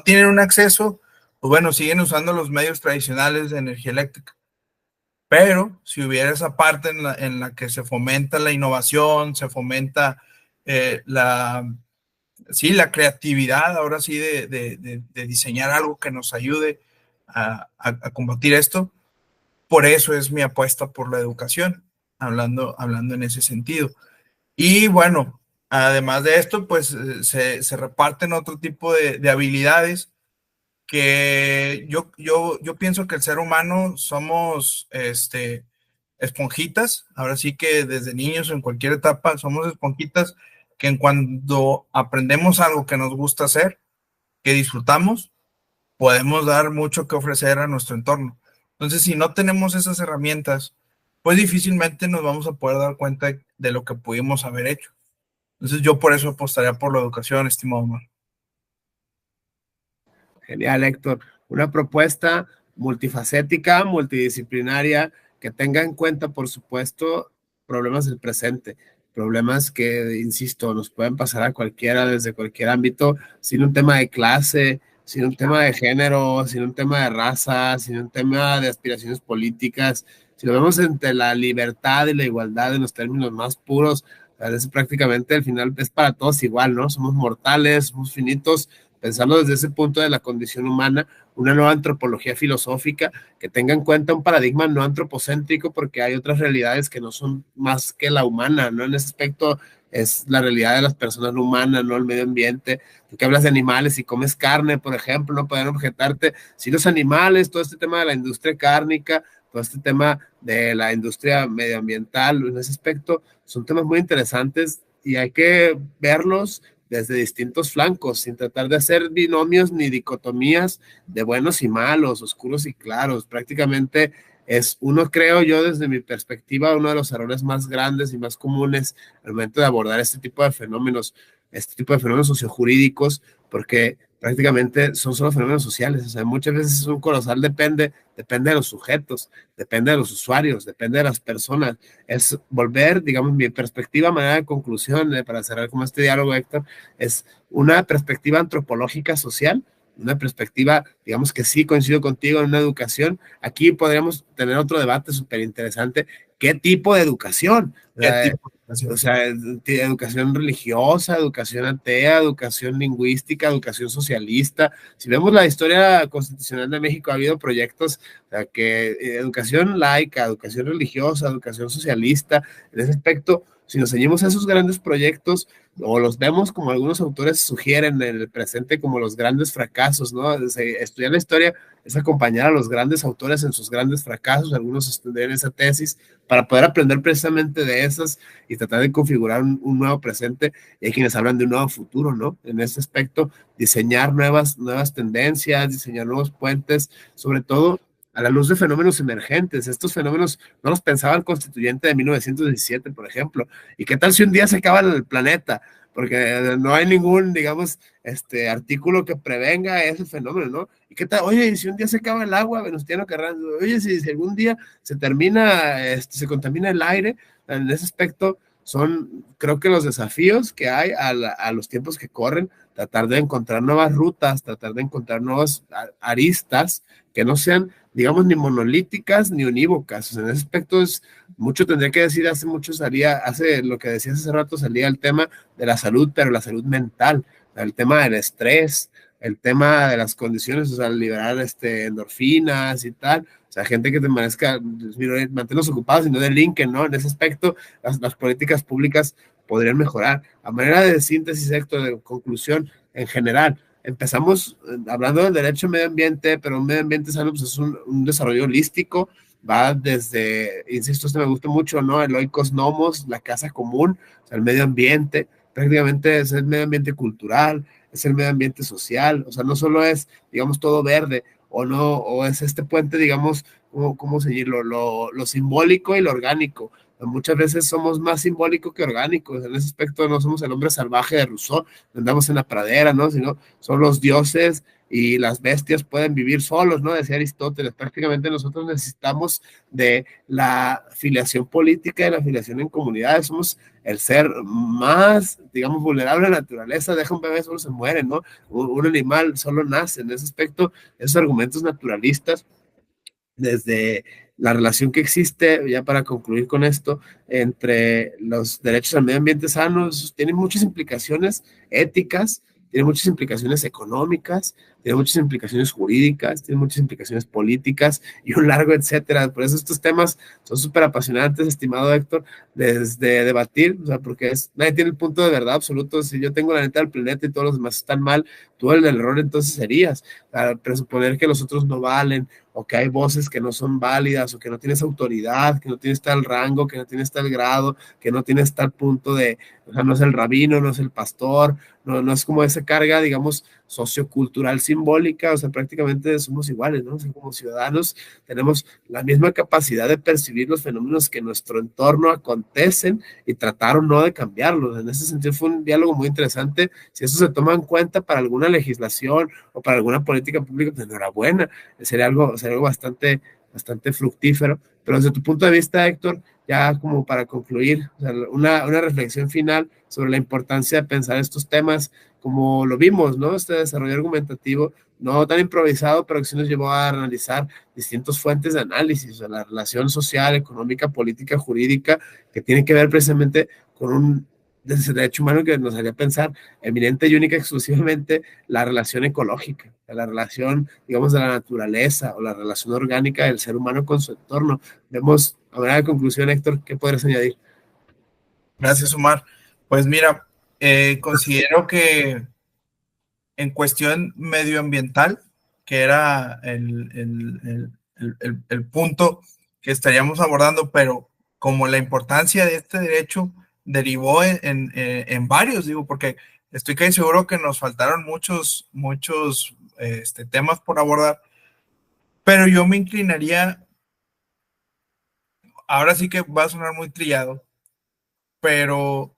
S2: tienen un acceso, pues bueno, siguen usando los medios tradicionales de energía eléctrica. Pero si hubiera esa parte en la que se fomenta la innovación, se fomenta eh, la, sí, la creatividad, ahora sí, de diseñar algo que nos ayude a combatir esto, por eso es mi apuesta por la educación, hablando en ese sentido. Y bueno, además de esto, pues se reparten otro tipo de habilidades que yo pienso que el ser humano somos esponjitas, ahora sí que desde niños en cualquier etapa somos esponjitas que en cuando aprendemos algo que nos gusta hacer, que disfrutamos, podemos dar mucho que ofrecer a nuestro entorno. Entonces, si no tenemos esas herramientas, pues difícilmente nos vamos a poder dar cuenta de lo que pudimos haber hecho. Entonces, yo por eso apostaría por la educación, estimado Omar.
S1: Genial, Héctor. Una propuesta multifacética, multidisciplinaria, que tenga en cuenta, por supuesto, problemas del presente. problemas que, insisto, nos pueden pasar a cualquiera desde cualquier ámbito, sin un tema de clase, sin un tema de género, sin un tema de raza, sin un tema de aspiraciones políticas. Si lo vemos entre la libertad y la igualdad en los términos más puros, es prácticamente al final es para todos igual, ¿no? Somos mortales, somos finitos, pensando desde ese punto de la condición humana, una nueva antropología filosófica que tenga en cuenta un paradigma no antropocéntrico, porque hay otras realidades que no son más que la humana, ¿no? En ese aspecto es la realidad de las personas no humanas, ¿no? El medio ambiente. Tú que hablas de animales y comes carne, por ejemplo, no pueden objetarte si los animales, todo este tema de la industria cárnica, todo este tema de la industria medioambiental, en ese aspecto, son temas muy interesantes y hay que verlos desde distintos flancos, sin tratar de hacer binomios ni dicotomías de buenos y malos, oscuros y claros. Prácticamente es uno, creo yo, desde mi perspectiva, uno de los errores más grandes y más comunes al momento de abordar este tipo de fenómenos sociojurídicos, porque prácticamente son solo fenómenos sociales. O sea, muchas veces un colosal depende de los sujetos, depende de los usuarios, depende de las personas. Es volver, digamos, mi perspectiva, manera de conclusión, para cerrar como este diálogo, Héctor, es una perspectiva antropológica social, una perspectiva, digamos que sí coincido contigo en una educación. Aquí podríamos tener otro debate súper interesante. ¿Qué tipo de educación? O sea, educación religiosa, educación atea, educación lingüística, educación socialista. Si vemos la historia constitucional de México, ha habido proyectos, o sea, que educación laica, educación religiosa, educación socialista. En ese aspecto, si nos ceñimos a esos grandes proyectos, o los vemos como algunos autores sugieren en el presente como los grandes fracasos, ¿no? Estudiar la historia es acompañar a los grandes autores en sus grandes fracasos. Algunos estudian esa tesis para poder aprender precisamente de esas y tratar de configurar un nuevo presente. Y hay quienes hablan de un nuevo futuro, ¿no? En ese aspecto, diseñar nuevas tendencias, diseñar nuevos puentes, sobre todo a la luz de fenómenos emergentes. Estos fenómenos no los pensaba el constituyente de 1917, por ejemplo. ¿Y qué tal si un día se acaba el planeta? Porque no hay ningún, digamos, artículo que prevenga ese fenómeno, ¿no? ¿Y qué tal? Oye, si un día se acaba el agua, Venustiano Carranza, oye, si algún día se termina, se contamina el aire, en ese aspecto son, creo que los desafíos que hay a los tiempos que corren, tratar de encontrar nuevas rutas, tratar de encontrar nuevas aristas que no sean, digamos, ni monolíticas ni unívocas. O sea, en ese aspecto es mucho, tendría que decir, hace lo que decías hace rato, salía el tema de la salud, pero la salud mental, el tema del estrés, el tema de las condiciones, o sea, liberar endorfinas y tal. O sea, gente que te mantenerlos ocupados y no delinquen, ¿no? En ese aspecto, las políticas públicas podrían mejorar. A manera de síntesis, Héctor, de conclusión, en general, empezamos hablando del derecho al medio ambiente, pero un medio ambiente sano pues es un desarrollo holístico, va desde, insisto, me gusta mucho, ¿no? El oikos nomos, la casa común, o sea, el medio ambiente, prácticamente es el medio ambiente cultural, es el medio ambiente social, o sea, no solo es, digamos, todo verde, o no, o es este puente, digamos, ¿cómo seguirlo? Lo simbólico y lo orgánico. Muchas veces somos más simbólicos que orgánicos. En ese aspecto no somos el hombre salvaje de Rousseau, no andamos en la pradera, ¿no? Sino son los dioses y las bestias pueden vivir solos, ¿no? Decía Aristóteles. Prácticamente nosotros necesitamos de la filiación política y la filiación en comunidades. Somos el ser más, digamos, vulnerable a la naturaleza. Deja un bebé, solo se muere, ¿no? Un animal solo nace. En ese aspecto, esos argumentos naturalistas, desde la relación que existe, ya para concluir con esto, entre los derechos al medio ambiente sanos, tiene muchas implicaciones éticas, tiene muchas implicaciones económicas, tiene muchas implicaciones jurídicas, tiene muchas implicaciones políticas y un largo etcétera. Por eso estos temas son súper apasionantes, estimado Héctor, desde debatir, o sea, porque nadie tiene el punto de verdad absoluto. Si yo tengo la neta del planeta y todos los demás están mal, tú el del error entonces serías, a presuponer que los otros no valen, o que hay voces que no son válidas, o que no tienes autoridad, que no tienes tal rango, que no tienes tal grado, que no tienes tal punto de, o sea, no es el rabino, no es el pastor, no es como esa carga, digamos, sociocultural simbólica. O sea, prácticamente somos iguales, ¿no? O sea, como ciudadanos tenemos la misma capacidad de percibir los fenómenos que en nuestro entorno acontecen y tratar o no de cambiarlos. En ese sentido fue un diálogo muy interesante. Si eso se toma en cuenta para alguna legislación o para alguna política pública, pues enhorabuena, sería algo bastante bastante fructífero. Pero desde tu punto de vista, Héctor, ya como para concluir, o sea, una reflexión final sobre la importancia de pensar estos temas, como lo vimos, ¿no? Este desarrollo argumentativo, no tan improvisado, pero que sí nos llevó a analizar distintas fuentes de análisis, o sea, la relación social, económica, política, jurídica, que tiene que ver precisamente con un derecho humano que nos haría pensar eminente y única exclusivamente la relación ecológica, la relación, digamos, de la naturaleza o la relación orgánica del ser humano con su entorno. Vemos, a manera de conclusión, Héctor, ¿qué podrías añadir?
S2: Gracias, Omar. Pues mira, considero que en cuestión medioambiental, que era el punto que estaríamos abordando, pero como la importancia de este derecho derivó en varios, digo, porque estoy casi seguro que nos faltaron muchos temas por abordar, pero yo me inclinaría, ahora sí que va a sonar muy trillado, pero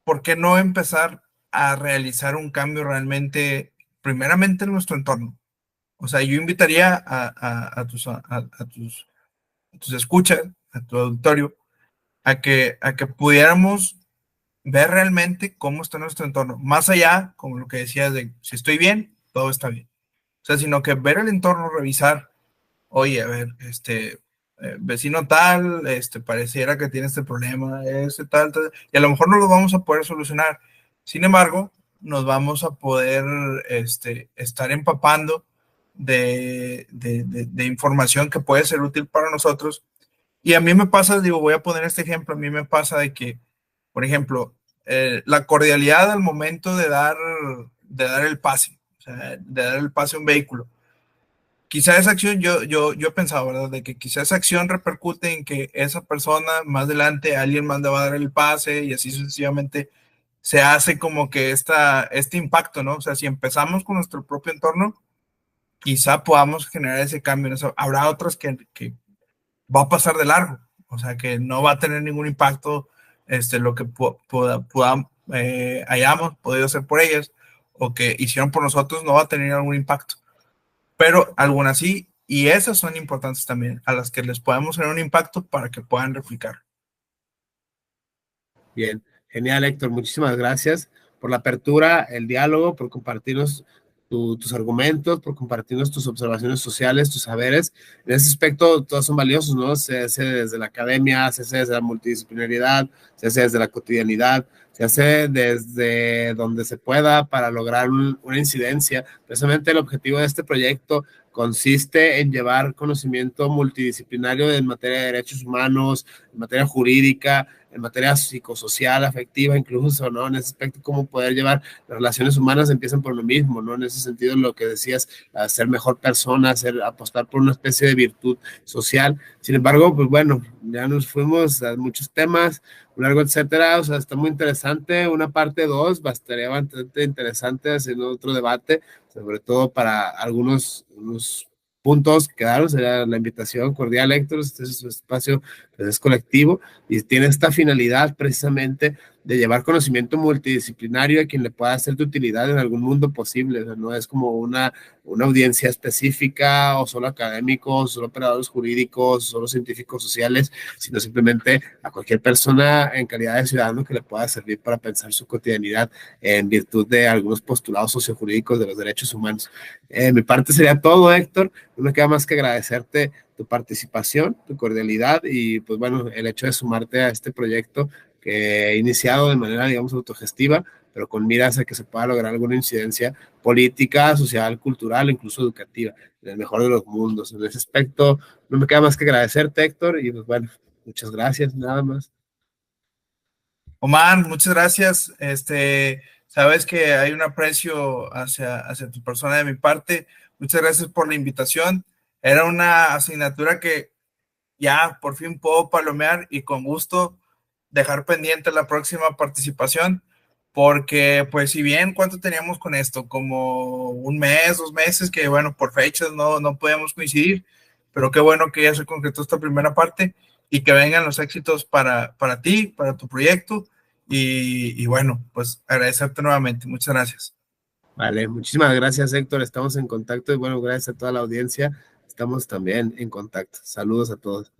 S2: ¿por qué no empezar a realizar un cambio realmente, primeramente en nuestro entorno? O sea, yo invitaría a tus escuchas, a tu auditorio, a que pudiéramos ver realmente cómo está nuestro entorno. Más allá, como lo que decías de si estoy bien, todo está bien. O sea, sino que ver el entorno, revisar, oye, a ver, vecino tal, pareciera que tiene este problema, tal, tal, y a lo mejor no lo vamos a poder solucionar. Sin embargo, nos vamos a poder estar empapando de información que puede ser útil para nosotros. Y a mí me pasa, digo, voy a poner este ejemplo, a mí me pasa de que, por ejemplo, la cordialidad al momento de dar el pase, o sea, de dar el pase a un vehículo. Quizá esa acción, yo he pensado, ¿verdad? De que quizá esa acción repercute en que esa persona más adelante alguien más le va a dar el pase y así sucesivamente se hace como que este impacto, ¿no? O sea, si empezamos con nuestro propio entorno, quizá podamos generar ese cambio. ¿No? O sea, habrá otros que va a pasar de largo, o sea, que no va a tener ningún impacto lo que hayamos podido hacer por ellas o que hicieron por nosotros no va a tener algún impacto, pero algunas sí, y esas son importantes también, a las que les podemos tener un impacto para que puedan replicar.
S1: Bien, genial, Héctor. Muchísimas gracias por la apertura, el diálogo, por compartirnos tus argumentos, por compartirnos tus observaciones sociales, tus saberes. En ese aspecto, todos son valiosos, ¿no? Se hace desde la academia, se hace desde la multidisciplinaridad, se hace desde la cotidianidad, se hace desde donde se pueda para lograr una incidencia. Precisamente el objetivo de este proyecto consiste en llevar conocimiento multidisciplinario en materia de derechos humanos, en materia jurídica, en materia psicosocial, afectiva, incluso, ¿no? En ese aspecto, cómo poder llevar las relaciones humanas empiezan por lo mismo, ¿no? En ese sentido, lo que decías, ser mejor persona, apostar por una especie de virtud social. Sin embargo, pues bueno, ya nos fuimos a muchos temas, un largo etcétera, o sea, está muy interesante. Una parte 2 bastaría bastante interesante haciendo otro debate, sobre todo para algunos puntos que quedaron. Sería la invitación cordial, Héctor. Este es su espacio, pues es colectivo y tiene esta finalidad precisamente de llevar conocimiento multidisciplinario a quien le pueda ser de utilidad en algún mundo posible. O sea, no es como una audiencia específica o solo académicos, solo operadores jurídicos, solo científicos sociales, sino simplemente a cualquier persona en calidad de ciudadano que le pueda servir para pensar su cotidianidad en virtud de algunos postulados sociojurídicos de los derechos humanos. Mi parte sería todo, Héctor. No me queda más que agradecerte tu participación, tu cordialidad y pues bueno, el hecho de sumarte a este proyecto que he iniciado de manera, digamos, autogestiva, pero con miras a que se pueda lograr alguna incidencia política, social, cultural, incluso educativa, en el mejor de los mundos. En ese aspecto, no me queda más que agradecerte, Héctor, y pues bueno, muchas gracias, nada más.
S2: Omar, muchas gracias. Sabes que hay un aprecio hacia tu persona de mi parte. Muchas gracias por la invitación. Era una asignatura que ya por fin puedo palomear y con gusto dejar pendiente la próxima participación, porque pues si bien, ¿cuánto teníamos con esto? Como un mes, 2 meses, que bueno, por fechas no podíamos coincidir, pero qué bueno que ya se concretó esta primera parte y que vengan los éxitos para ti, para tu proyecto y bueno, pues agradecerte nuevamente. Muchas gracias.
S1: Vale, muchísimas gracias, Héctor. Estamos en contacto y bueno, gracias a toda la audiencia. estamos también en contacto. Saludos a todos.